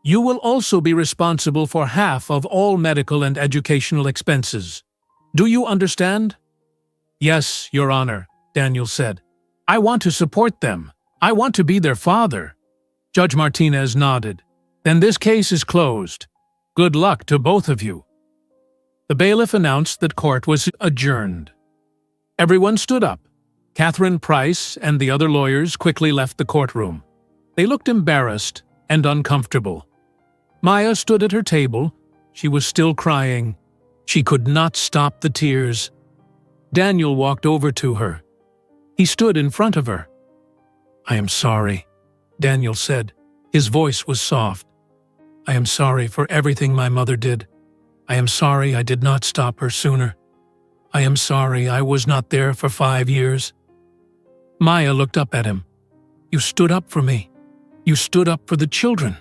You will also be responsible for half of all medical and educational expenses. Do you understand?" "Yes, Your Honor," Daniel said. "I want to support them. I want to be their father." Judge Martinez nodded. "Then this case is closed. Good luck to both of you." The bailiff announced that court was adjourned. Everyone stood up. Catherine Price and the other lawyers quickly left the courtroom. They looked embarrassed and uncomfortable. Maya stood at her table. She was still crying. She could not stop the tears. Daniel walked over to her. He stood in front of her. "I am sorry," Daniel said. His voice was soft. "I am sorry for everything my mother did. I am sorry I did not stop her sooner. I am sorry I was not there for 5 years." Maya looked up at him. "You stood up for me. You stood up for the children.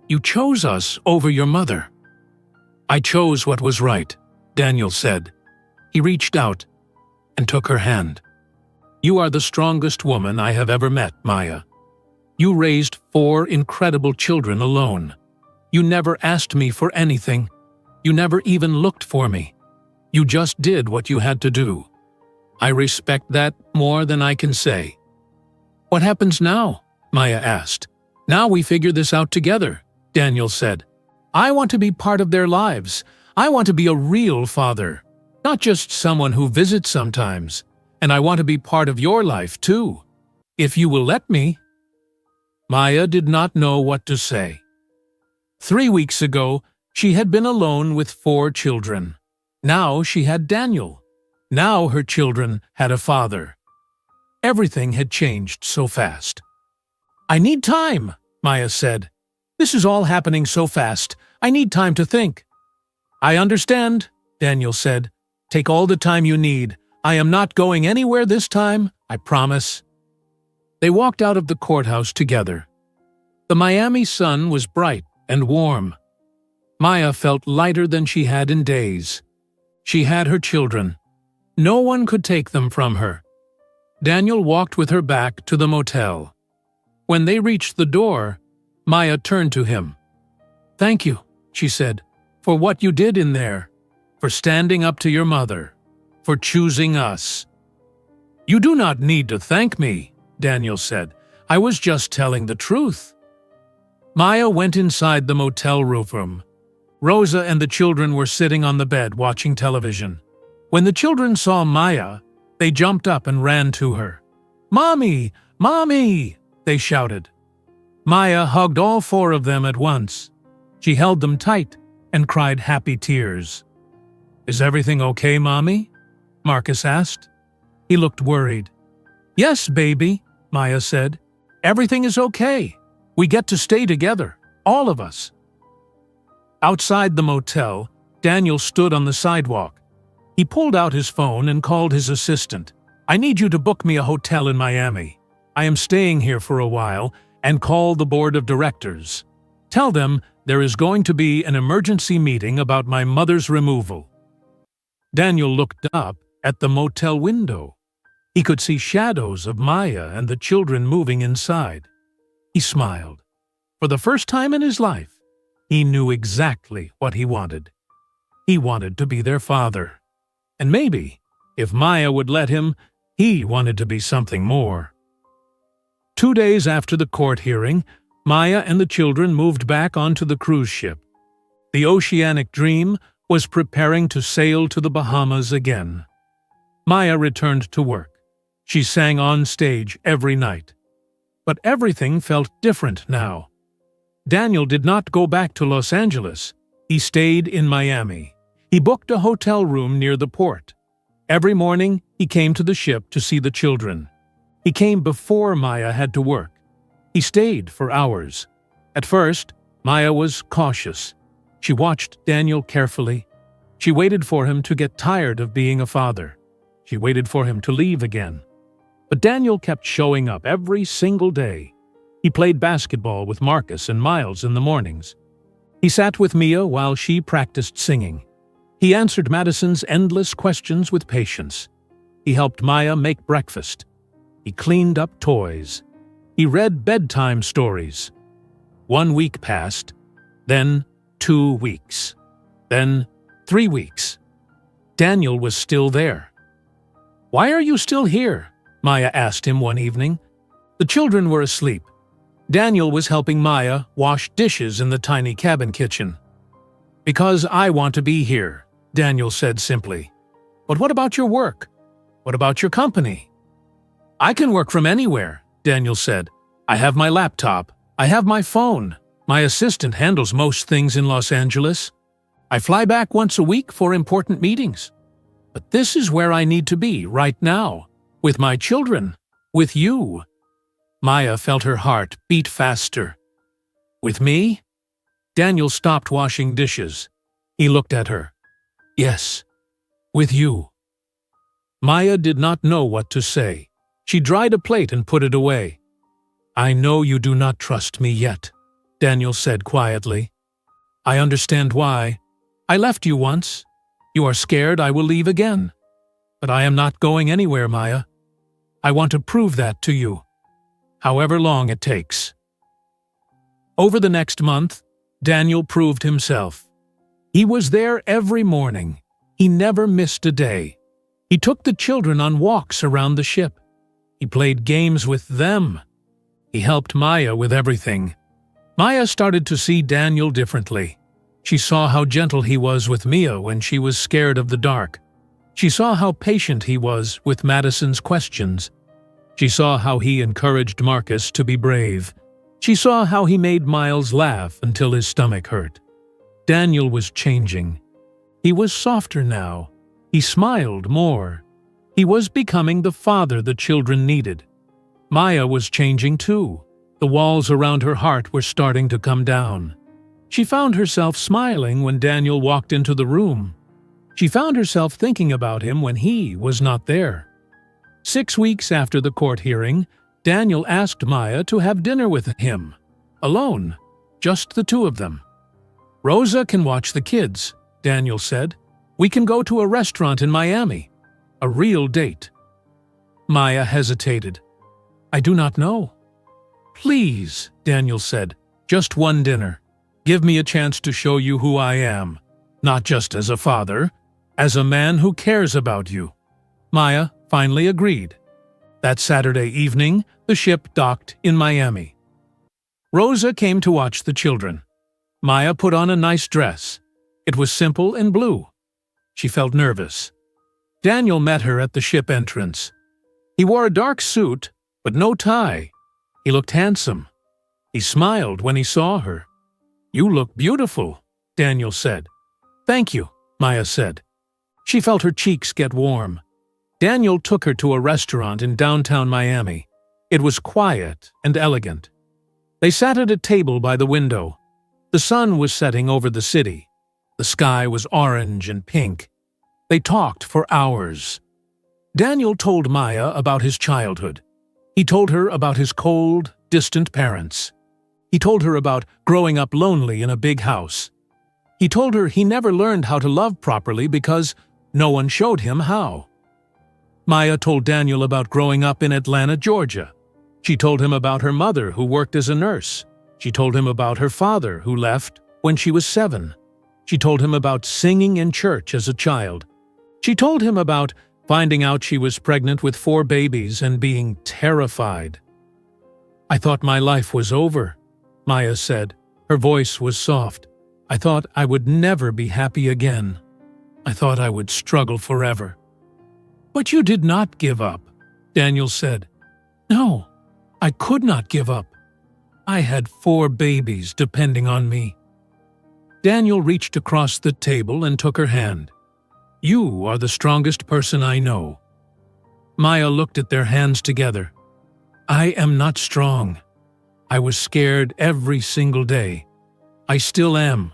You chose us over your mother." "I chose what was right," Daniel said. He reached out and took her hand. "You are the strongest woman I have ever met, Maya. You raised 4 incredible children alone. You never asked me for anything. You never even looked for me. You just did what you had to do. I respect that more than I can say." "What happens now?" Maya asked. "Now we figure this out together," Daniel said. "I want to be part of their lives. I want to be a real father, not just someone who visits sometimes. And I want to be part of your life, too, if you will let me." Maya did not know what to say. 3 weeks ago, she had been alone with 4 children. Now she had Daniel. Now her children had a father. Everything had changed so fast. "I need time," Maya said. "This is all happening so fast. I need time to think." "I understand," Daniel said. "Take all the time you need. I am not going anywhere this time, I promise." They walked out of the courthouse together. The Miami sun was bright and warm. Maya felt lighter than she had in days. She had her children. No one could take them from her. Daniel walked with her back to the motel. When they reached the door, Maya turned to him. "Thank you," she said, "for what you did in there, for standing up to your mother, for choosing us." "You do not need to thank me," Daniel said. "I was just telling the truth." Maya went inside the motel room. Rosa and the children were sitting on the bed watching television. When the children saw Maya, they jumped up and ran to her. "Mommy! Mommy!" they shouted. Maya hugged all 4 of them at once. She held them tight and cried happy tears. "Is everything okay, Mommy?" Marcus asked. He looked worried. "Yes, baby," Maya said. "Everything is okay. We get to stay together, all of us." Outside the motel, Daniel stood on the sidewalk. He pulled out his phone and called his assistant. "I need you to book me a hotel in Miami. I am staying here for a while, and call the board of directors. Tell them there is going to be an emergency meeting about my mother's removal." Daniel looked up at the motel window. He could see shadows of Maya and the children moving inside. He smiled. For the first time in his life, he knew exactly what he wanted. He wanted to be their father. And maybe, if Maya would let him, he wanted to be something more. 2 days after the court hearing, Maya and the children moved back onto the cruise ship. The oceanic dream was preparing to sail to the Bahamas again. Maya returned to work. She sang on stage every night. But everything felt different now. Daniel did not go back to Los Angeles. He stayed in Miami. He booked a hotel room near the port. Every morning, he came to the ship to see the children. He came before Maya had to work. He stayed for hours. At first, Maya was cautious. She watched Daniel carefully. She waited for him to get tired of being a father. She waited for him to leave again. But Daniel kept showing up every single day. He played basketball with Marcus and Miles in the mornings. He sat with Mia while she practiced singing. He answered Madison's endless questions with patience. He helped Maya make breakfast. He cleaned up toys. He read bedtime stories. 1 week passed, then 2 weeks, then 3 weeks. Daniel was still there. "Why are you still here?" Maya asked him one evening. The children were asleep. Daniel was helping Maya wash dishes in the tiny cabin kitchen. "Because I want to be here," Daniel said simply. "But what about your work? What about your company?" "I can work from anywhere," Daniel said. "I have my laptop. I have my phone. My assistant handles most things in Los Angeles. I fly back once a week for important meetings. But this is where I need to be right now, with my children, with you." Maya felt her heart beat faster. "With me?" Daniel stopped washing dishes. He looked at her. "Yes, with you." Maya did not know what to say. She dried a plate and put it away. "I know you do not trust me yet," Daniel said quietly. "I understand why. I left you once. You are scared I will leave again. But I am not going anywhere, Maya. I want to prove that to you, however long it takes." Over the next month, Daniel proved himself. He was there every morning. He never missed a day. He took the children on walks around the ship. He played games with them. He helped Maya with everything. Maya started to see Daniel differently. She saw how gentle he was with Mia when she was scared of the dark. She saw how patient he was with Madison's questions. She saw how he encouraged Marcus to be brave. She saw how he made Miles laugh until his stomach hurt. Daniel was changing. He was softer now. He smiled more. He was becoming the father the children needed. Maya was changing too. The walls around her heart were starting to come down. She found herself smiling when Daniel walked into the room. She found herself thinking about him when he was not there. 6 weeks after the court hearing, Daniel asked Maya to have dinner with him. Alone. Just the two of them. "Rosa can watch the kids," Daniel said. "We can go to a restaurant in Miami. A real date." Maya hesitated. "I do not know." "Please," Daniel said, "just one dinner. Give me a chance to show you who I am, not just as a father, as a man who cares about you." Maya finally agreed. That Saturday evening, the ship docked in Miami. Rosa came to watch the children. Maya put on a nice dress. It was simple and blue. She felt nervous. Daniel met her at the ship entrance. He wore a dark suit, but no tie. He looked handsome. He smiled when he saw her. "You look beautiful," Daniel said. "Thank you," Maya said. She felt her cheeks get warm. Daniel took her to a restaurant in downtown Miami. It was quiet and elegant. They sat at a table by the window. The sun was setting over the city. The sky was orange and pink. They talked for hours. Daniel told Maya about his childhood. He told her about his cold, distant parents. He told her about growing up lonely in a big house. He told her he never learned how to love properly because no one showed him how. Maya told Daniel about growing up in Atlanta, Georgia. She told him about her mother who worked as a nurse. She told him about her father who left when she was 7. She told him about singing in church as a child. She told him about finding out she was pregnant with 4 babies and being terrified. "I thought my life was over," Maya said. Her voice was soft. "I thought I would never be happy again. I thought I would struggle forever." "But you did not give up," Daniel said. "No, I could not give up. I had 4 babies depending on me." Daniel reached across the table and took her hand. "You are the strongest person I know." Maya looked at their hands together. "I am not strong. I was scared every single day. I still am."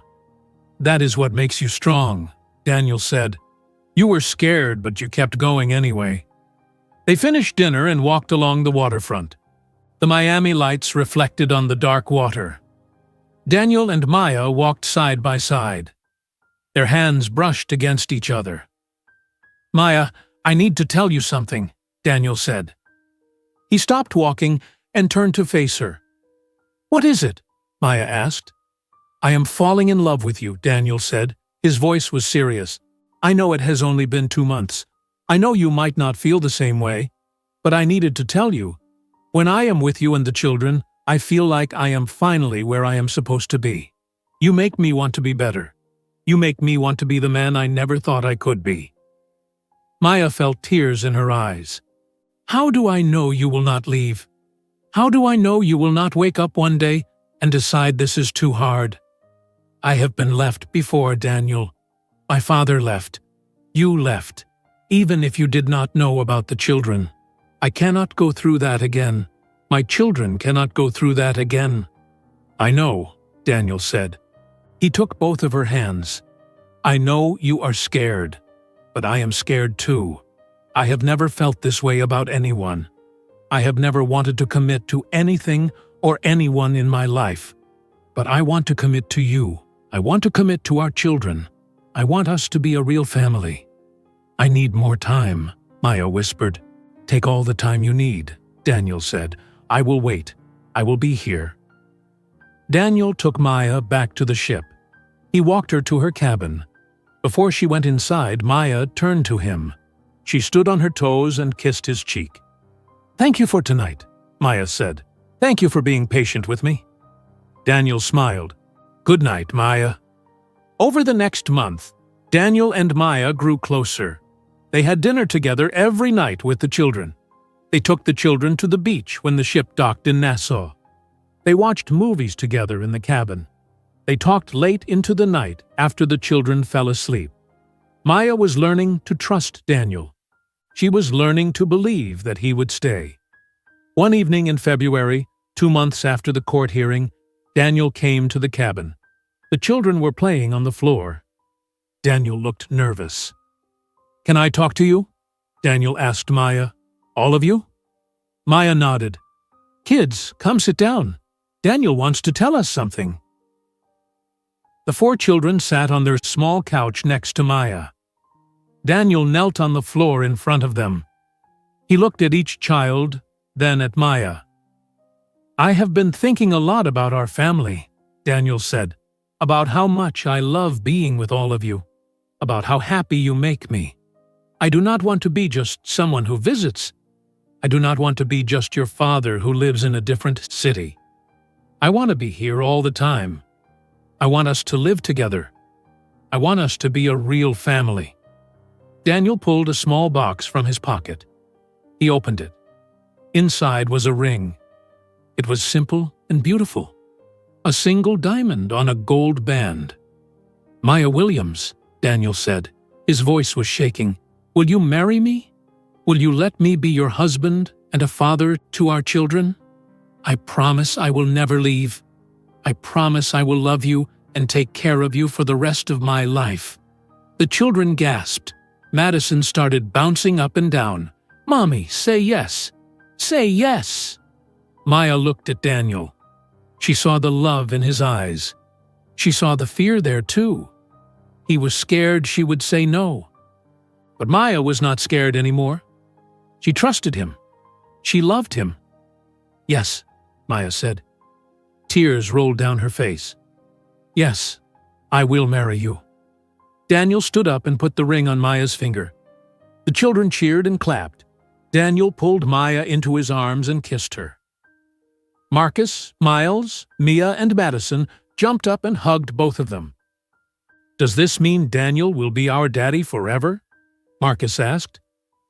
"That is what makes you strong," Daniel said. "You were scared, but you kept going anyway." They finished dinner and walked along the waterfront. The Miami lights reflected on the dark water. Daniel and Maya walked side by side. Their hands brushed against each other. "Maya, I need to tell you something," Daniel said. He stopped walking and turned to face her. "What is it?" Maya asked. "I am falling in love with you," Daniel said. His voice was serious. "I know it has only been 2 months. I know you might not feel the same way, but I needed to tell you. When I am with you and the children, I feel like I am finally where I am supposed to be. You make me want to be better. You make me want to be the man I never thought I could be." Maya felt tears in her eyes. "How do I know you will not leave? How do I know you will not wake up one day and decide this is too hard? I have been left before, Daniel. My father left. You left. Even if you did not know about the children. I cannot go through that again. My children cannot go through that again." "I know," Daniel said. He took both of her hands. "I know you are scared, but I am scared too. I have never felt this way about anyone. I have never wanted to commit to anything or anyone in my life. But I want to commit to you. I want to commit to our children. I want us to be a real family." "I need more time," Maya whispered. "Take all the time you need," Daniel said. "I will wait. I will be here." Daniel took Maya back to the ship. He walked her to her cabin. Before she went inside, Maya turned to him. She stood on her toes and kissed his cheek. "Thank you for tonight," Maya said. "Thank you for being patient with me." Daniel smiled. "Good night, Maya." Over the next month, Daniel and Maya grew closer. They had dinner together every night with the children. They took the children to the beach when the ship docked in Nassau. They watched movies together in the cabin. They talked late into the night after the children fell asleep. Maya was learning to trust Daniel. She was learning to believe that he would stay. One evening in February, 2 months after the court hearing, Daniel came to the cabin. The children were playing on the floor. Daniel looked nervous. "Can I talk to you?" Daniel asked Maya. "All of you?" Maya nodded. "Kids, come sit down. Daniel wants to tell us something." The 4 children sat on their small couch next to Maya. Daniel knelt on the floor in front of them. He looked at each child, then at Maya. "I have been thinking a lot about our family," Daniel said, "about how much I love being with all of you, about how happy you make me. I do not want to be just someone who visits. I do not want to be just your father who lives in a different city. I want to be here all the time. I want us to live together. I want us to be a real family." Daniel pulled a small box from his pocket. He opened it. Inside was a ring. It was simple and beautiful. A single diamond on a gold band. "Maya Williams," Daniel said. His voice was shaking. "Will you marry me? Will you let me be your husband and a father to our children? I promise I will never leave. I promise I will love you and take care of you for the rest of my life." The children gasped. Madison started bouncing up and down. "Mommy, say yes. Say yes." Maya looked at Daniel. She saw the love in his eyes. She saw the fear there too. He was scared she would say no. But Maya was not scared anymore. She trusted him. She loved him. "Yes," Maya said. Tears rolled down her face. "Yes, I will marry you." Daniel stood up and put the ring on Maya's finger. The children cheered and clapped. Daniel pulled Maya into his arms and kissed her. Marcus, Miles, Mia, and Madison jumped up and hugged both of them. "Does this mean Daniel will be our daddy forever?" Marcus asked.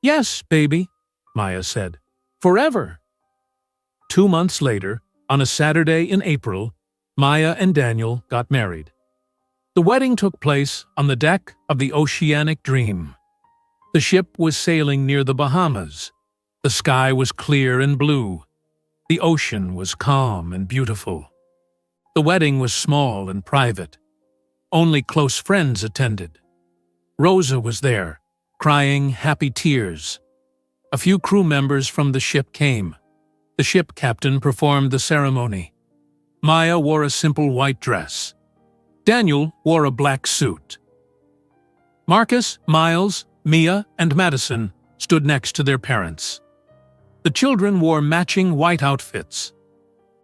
"Yes, baby," Maya said. "Forever." 2 months later, on a Saturday in April, Maya and Daniel got married. The wedding took place on the deck of the Oceanic Dream. The ship was sailing near the Bahamas. The sky was clear and blue. The ocean was calm and beautiful. The wedding was small and private. Only close friends attended. Rosa was there, crying happy tears. A few crew members from the ship came. The ship captain performed the ceremony. Maya wore a simple white dress. Daniel wore a black suit. Marcus, Miles, Mia, and Madison stood next to their parents. The children wore matching white outfits.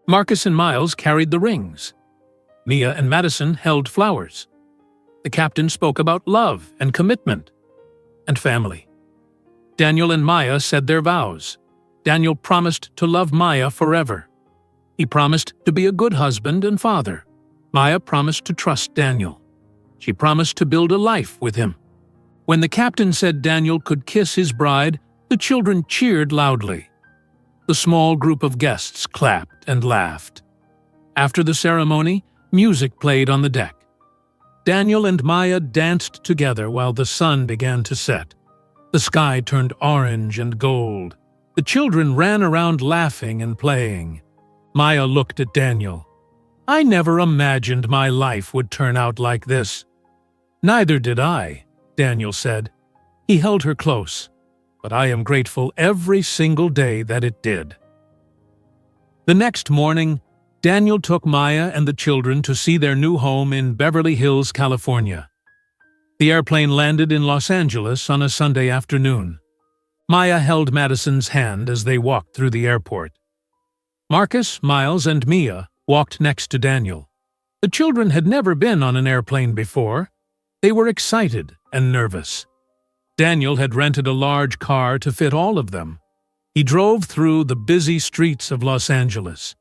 Marcus and Miles carried the rings. Mia and Madison held flowers. The captain spoke about love and commitment and family. Daniel and Maya said their vows. Daniel promised to love Maya forever. He promised to be a good husband and father. Maya promised to trust Daniel. She promised to build a life with him. When the captain said Daniel could kiss his bride, the children cheered loudly. The small group of guests clapped and laughed. After the ceremony, music played on the deck. Daniel and Maya danced together while the sun began to set. The sky turned orange and gold. The children ran around laughing and playing. Maya looked at Daniel. "I never imagined my life would turn out like this." "Neither did I," Daniel said. He held her close. "But I am grateful every single day that it did." The next morning, Daniel took Maya and the children to see their new home in Beverly Hills, California. The airplane landed in Los Angeles on a Sunday afternoon. Maya held Madison's hand as they walked through the airport. Marcus, Miles, and Mia walked next to Daniel. The children had never been on an airplane before. They were excited and nervous. Daniel had rented a large car to fit all of them. He drove through the busy streets of Los Angeles.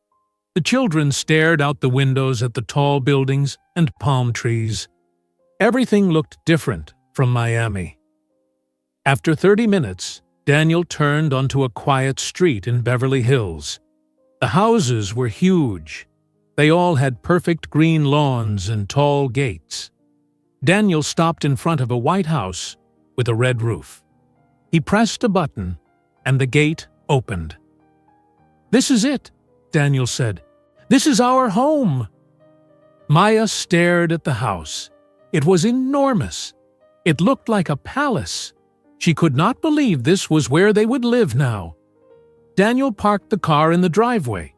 The children stared out the windows at the tall buildings and palm trees. Everything looked different from Miami. After 30 minutes, Daniel turned onto a quiet street in Beverly Hills. The houses were huge. They all had perfect green lawns and tall gates. Daniel stopped in front of a white house with a red roof. He pressed a button, and the gate opened. "This is it," Daniel said. "This is our home." Maya stared at the house. It was enormous. It looked like a palace. She could not believe this was where they would live now. Daniel parked the car in the driveway.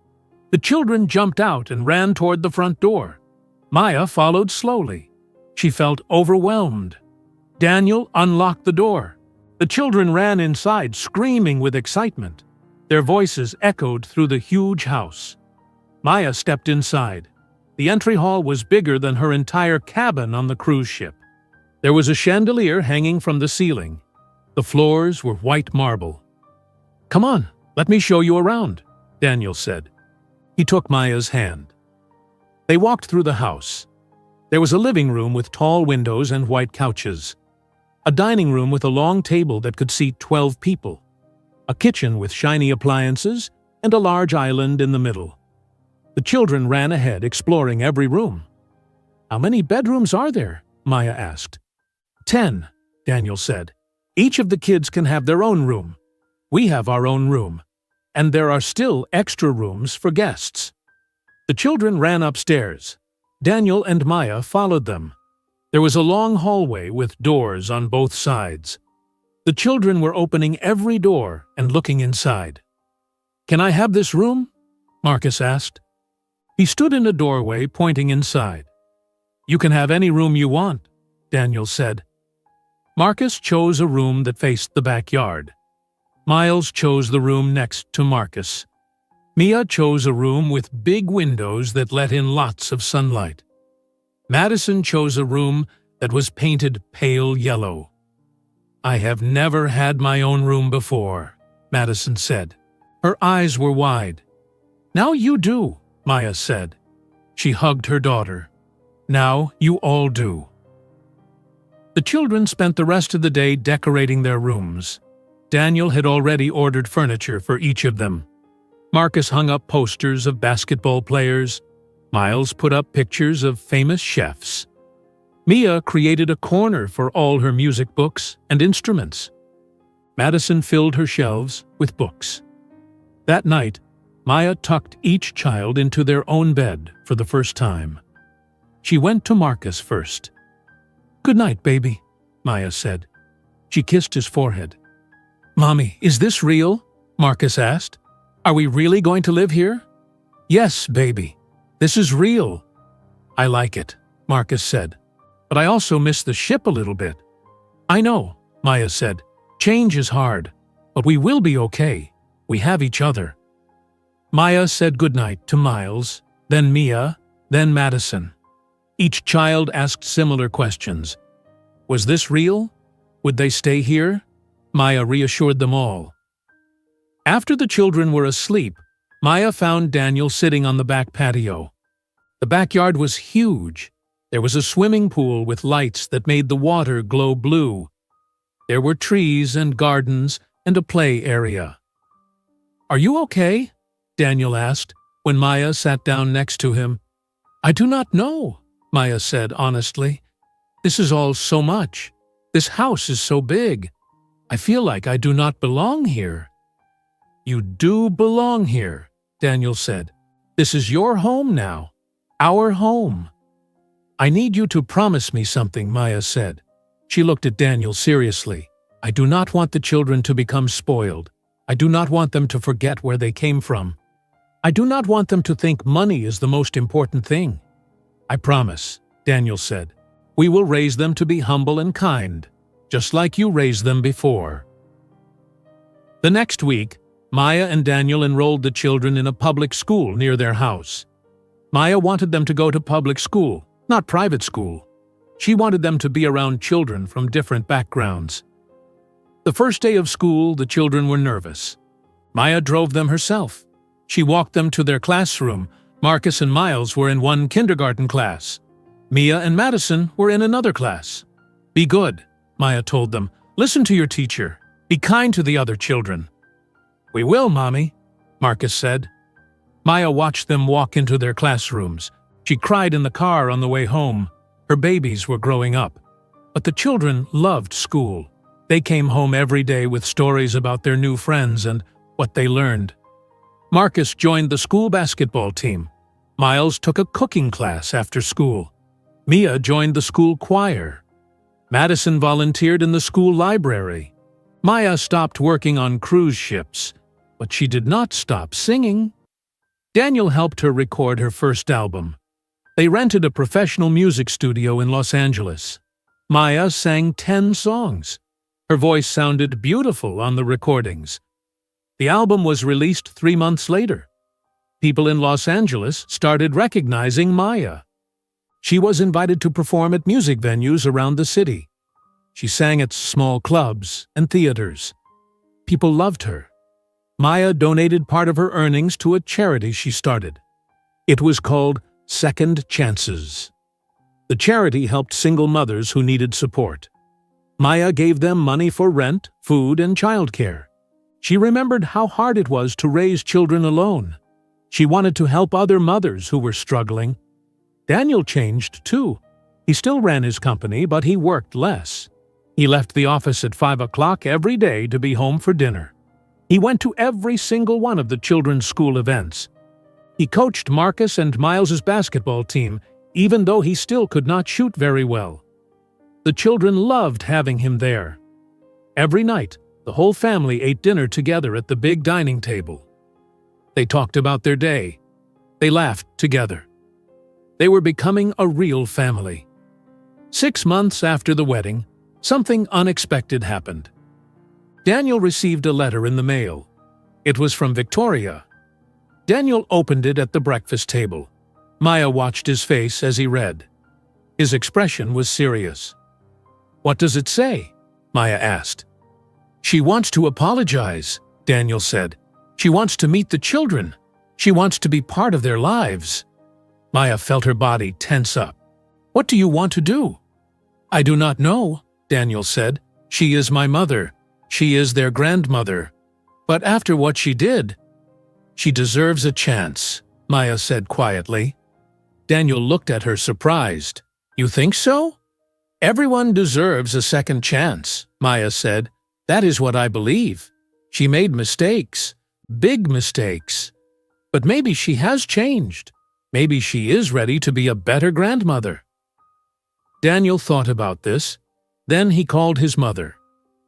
The children jumped out and ran toward the front door. Maya followed slowly. She felt overwhelmed. Daniel unlocked the door. The children ran inside, screaming with excitement. Their voices echoed through the huge house. Maya stepped inside. The entry hall was bigger than her entire cabin on the cruise ship. There was a chandelier hanging from the ceiling. The floors were white marble. "Come on, let me show you around," Daniel said. He took Maya's hand. They walked through the house. There was a living room with tall windows and white couches. A dining room with a long table that could seat 12 people. A kitchen with shiny appliances and a large island in the middle. The children ran ahead, exploring every room. "How many bedrooms are there?" Maya asked. 10, Daniel said. "Each of the kids can have their own room. We have our own room. And there are still extra rooms for guests." The children ran upstairs. Daniel and Maya followed them. There was a long hallway with doors on both sides. The children were opening every door and looking inside. "Can I have this room?" Marcus asked. He stood in a doorway, pointing inside. "You can have any room you want," Daniel said. Marcus chose a room that faced the backyard. Miles chose the room next to Marcus. Mia chose a room with big windows that let in lots of sunlight. Madison chose a room that was painted pale yellow. "I have never had my own room before," Madison said. Her eyes were wide. "Now you do," Maya said. She hugged her daughter. "Now you all do." The children spent the rest of the day decorating their rooms. Daniel had already ordered furniture for each of them. Marcus hung up posters of basketball players. Miles put up pictures of famous chefs. Mia created a corner for all her music books and instruments. Madison filled her shelves with books. That night, Maya tucked each child into their own bed for the first time. She went to Marcus first. "Good night, baby," Maya said. She kissed his forehead. "Mommy, is this real?" Marcus asked. "Are we really going to live here?" "Yes, baby. This is real." "I like it," Marcus said. "But I also miss the ship a little bit." "I know," Maya said. "Change is hard, but we will be okay. We have each other." Maya said goodnight to Miles, then Mia, then Madison. Each child asked similar questions. Was this real? Would they stay here? Maya reassured them all. After the children were asleep, Maya found Daniel sitting on the back patio. The backyard was huge. There was a swimming pool with lights that made the water glow blue. There were trees and gardens and a play area. "Are you okay?" Daniel asked when Maya sat down next to him. "I do not know," Maya said honestly. "This is all so much. This house is so big. I feel like I do not belong here." "You do belong here," Daniel said. "This is your home now. Our home." "I need you to promise me something," Maya said. She looked at Daniel seriously. "I do not want the children to become spoiled. I do not want them to forget where they came from. I do not want them to think money is the most important thing." "I promise," Daniel said. "We will raise them to be humble and kind, just like you raised them before." The next week, Maya and Daniel enrolled the children in a public school near their house. Maya wanted them to go to public school, not private school. She wanted them to be around children from different backgrounds. The first day of school, the children were nervous. Maya drove them herself. She walked them to their classroom. Marcus and Miles were in one kindergarten class. Mia and Madison were in another class. "Be good," Maya told them. "Listen to your teacher. Be kind to the other children." "We will, Mommy," Marcus said. Maya watched them walk into their classrooms. She cried in the car on the way home. Her babies were growing up. But the children loved school. They came home every day with stories about their new friends and what they learned. Marcus joined the school basketball team. Miles took a cooking class after school. Mia joined the school choir. Madison volunteered in the school library. Maya stopped working on cruise ships, but she did not stop singing. Daniel helped her record her first album. They rented a professional music studio in Los Angeles. Maya sang 10 songs. Her voice sounded beautiful on the recordings. The album was released 3 months later. People in Los Angeles started recognizing Maya. She was invited to perform at music venues around the city. She sang at small clubs and theaters. People loved her. Maya donated part of her earnings to a charity she started. It was called Second Chances. The charity helped single mothers who needed support. Maya gave them money for rent, food, and childcare. She remembered how hard it was to raise children alone. She wanted to help other mothers who were struggling. Daniel changed, too. He still ran his company, but he worked less. He left the office at 5 o'clock every day to be home for dinner. He went to every single one of the children's school events. He coached Marcus and Miles's basketball team, even though he still could not shoot very well. The children loved having him there. Every night, the whole family ate dinner together at the big dining table. They talked about their day. They laughed together. They were becoming a real family. 6 months after the wedding, something unexpected happened. Daniel received a letter in the mail. It was from Victoria. Daniel opened it at the breakfast table. Maya watched his face as he read. His expression was serious. "What does it say?" Maya asked. "She wants to apologize," Daniel said. "She wants to meet the children. She wants to be part of their lives." Maya felt her body tense up. "What do you want to do?" "I do not know," Daniel said. "She is my mother. She is their grandmother. But after what she did—" "She deserves a chance," Maya said quietly. Daniel looked at her surprised. "You think so?" "Everyone deserves a second chance," Maya said. "That is what I believe. She made mistakes, big mistakes. But maybe she has changed. Maybe she is ready to be a better grandmother." Daniel thought about this. Then he called his mother.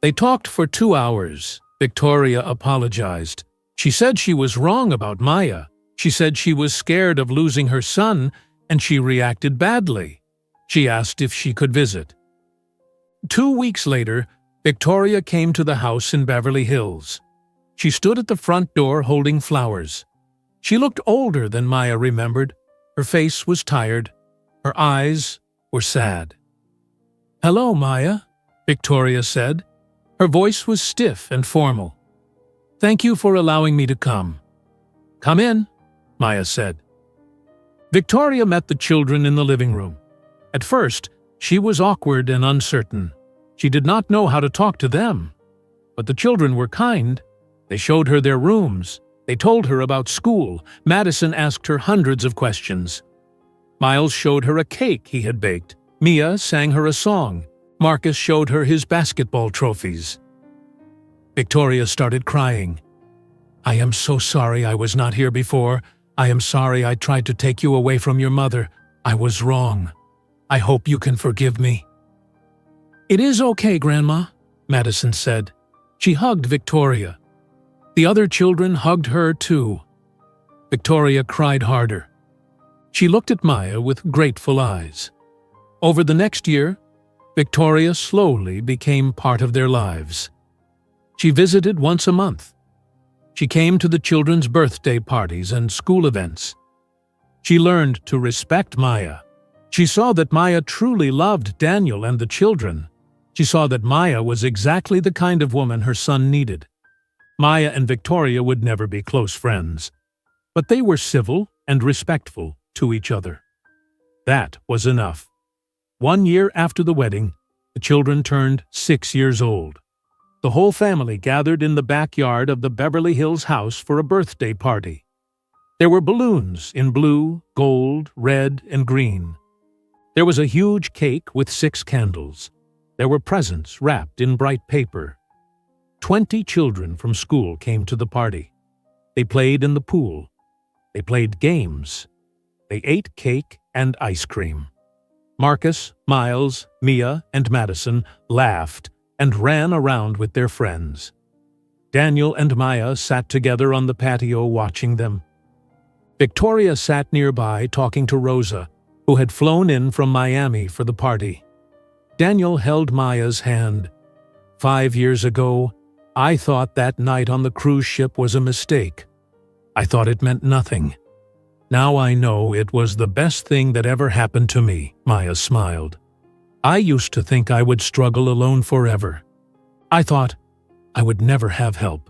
They talked for 2 hours. Victoria apologized. She said she was wrong about Maya. She said she was scared of losing her son, and she reacted badly. She asked if she could visit. 2 weeks later, Victoria came to the house in Beverly Hills. She stood at the front door holding flowers. She looked older than Maya remembered. Her face was tired. Her eyes were sad. "Hello, Maya," Victoria said. Her voice was stiff and formal. "Thank you for allowing me to come." "Come in," Maya said. Victoria met the children in the living room. At first, she was awkward and uncertain. She did not know how to talk to them. But the children were kind. They showed her their rooms. They told her about school. Madison asked her hundreds of questions. Miles showed her a cake he had baked. Mia sang her a song. Marcus showed her his basketball trophies. Victoria started crying. "I am so sorry I was not here before. I am sorry I tried to take you away from your mother. I was wrong. I hope you can forgive me." "It is okay, Grandma," Madison said. She hugged Victoria. The other children hugged her too. Victoria cried harder. She looked at Maya with grateful eyes. Over the next year, Victoria slowly became part of their lives. She visited once a month. She came to the children's birthday parties and school events. She learned to respect Maya. She saw that Maya truly loved Daniel and the children. She saw that Maya was exactly the kind of woman her son needed. Maya and Victoria would never be close friends, but they were civil and respectful to each other. That was enough. 1 year after the wedding, the children turned 6 years old. The whole family gathered in the backyard of the Beverly Hills house for a birthday party. There were balloons in blue, gold, red, and green. There was a huge cake with 6 candles. There were presents wrapped in bright paper. 20 children from school came to the party. They played in the pool. They played games. They ate cake and ice cream. Marcus, Miles, Mia, and Madison laughed and ran around with their friends. Daniel and Maya sat together on the patio watching them. Victoria sat nearby talking to Rosa, who had flown in from Miami for the party. Daniel held Maya's hand. 5 years ago, I thought that night on the cruise ship was a mistake. I thought it meant nothing. Now I know it was the best thing that ever happened to me, Maya smiled. I used to think I would struggle alone forever. I thought I would never have help.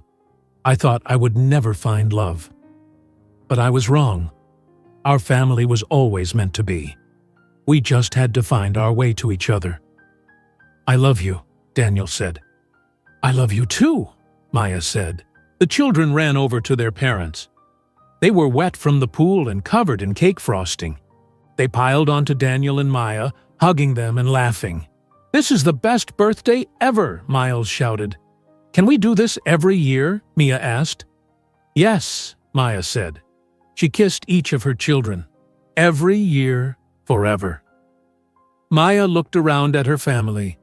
I thought I would never find love. But I was wrong. Our family was always meant to be. We just had to find our way to each other. I love you, Daniel said. I love you too, Maya said. The children ran over to their parents. They were wet from the pool and covered in cake frosting. They piled onto Daniel and Maya, hugging them and laughing. This is the best birthday ever, Miles shouted. Can we do this every year? Mia asked. Yes, Maya said. She kissed each of her children. Every year, forever. Maya looked around at her family,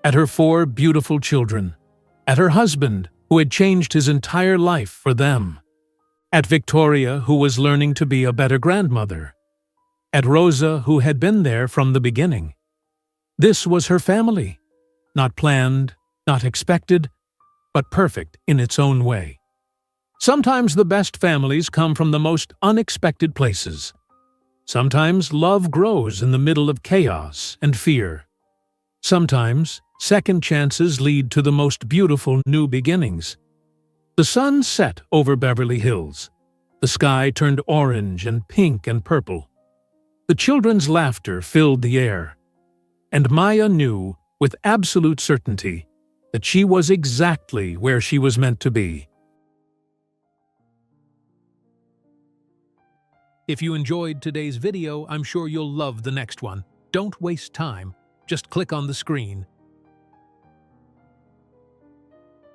at her 4 beautiful children, at her husband, who had changed his entire life for them, at Victoria, who was learning to be a better grandmother, at Rosa, who had been there from the beginning. This was her family, not planned, not expected, but perfect in its own way. Sometimes the best families come from the most unexpected places. Sometimes love grows in the middle of chaos and fear. Sometimes second chances lead to the most beautiful new beginnings. The sun set over Beverly Hills. The sky turned orange and pink and purple. The children's laughter filled the air. And Maya knew, with absolute certainty, that she was exactly where she was meant to be. If you enjoyed today's video, I'm sure you'll love the next one. Don't waste time. Just click on the screen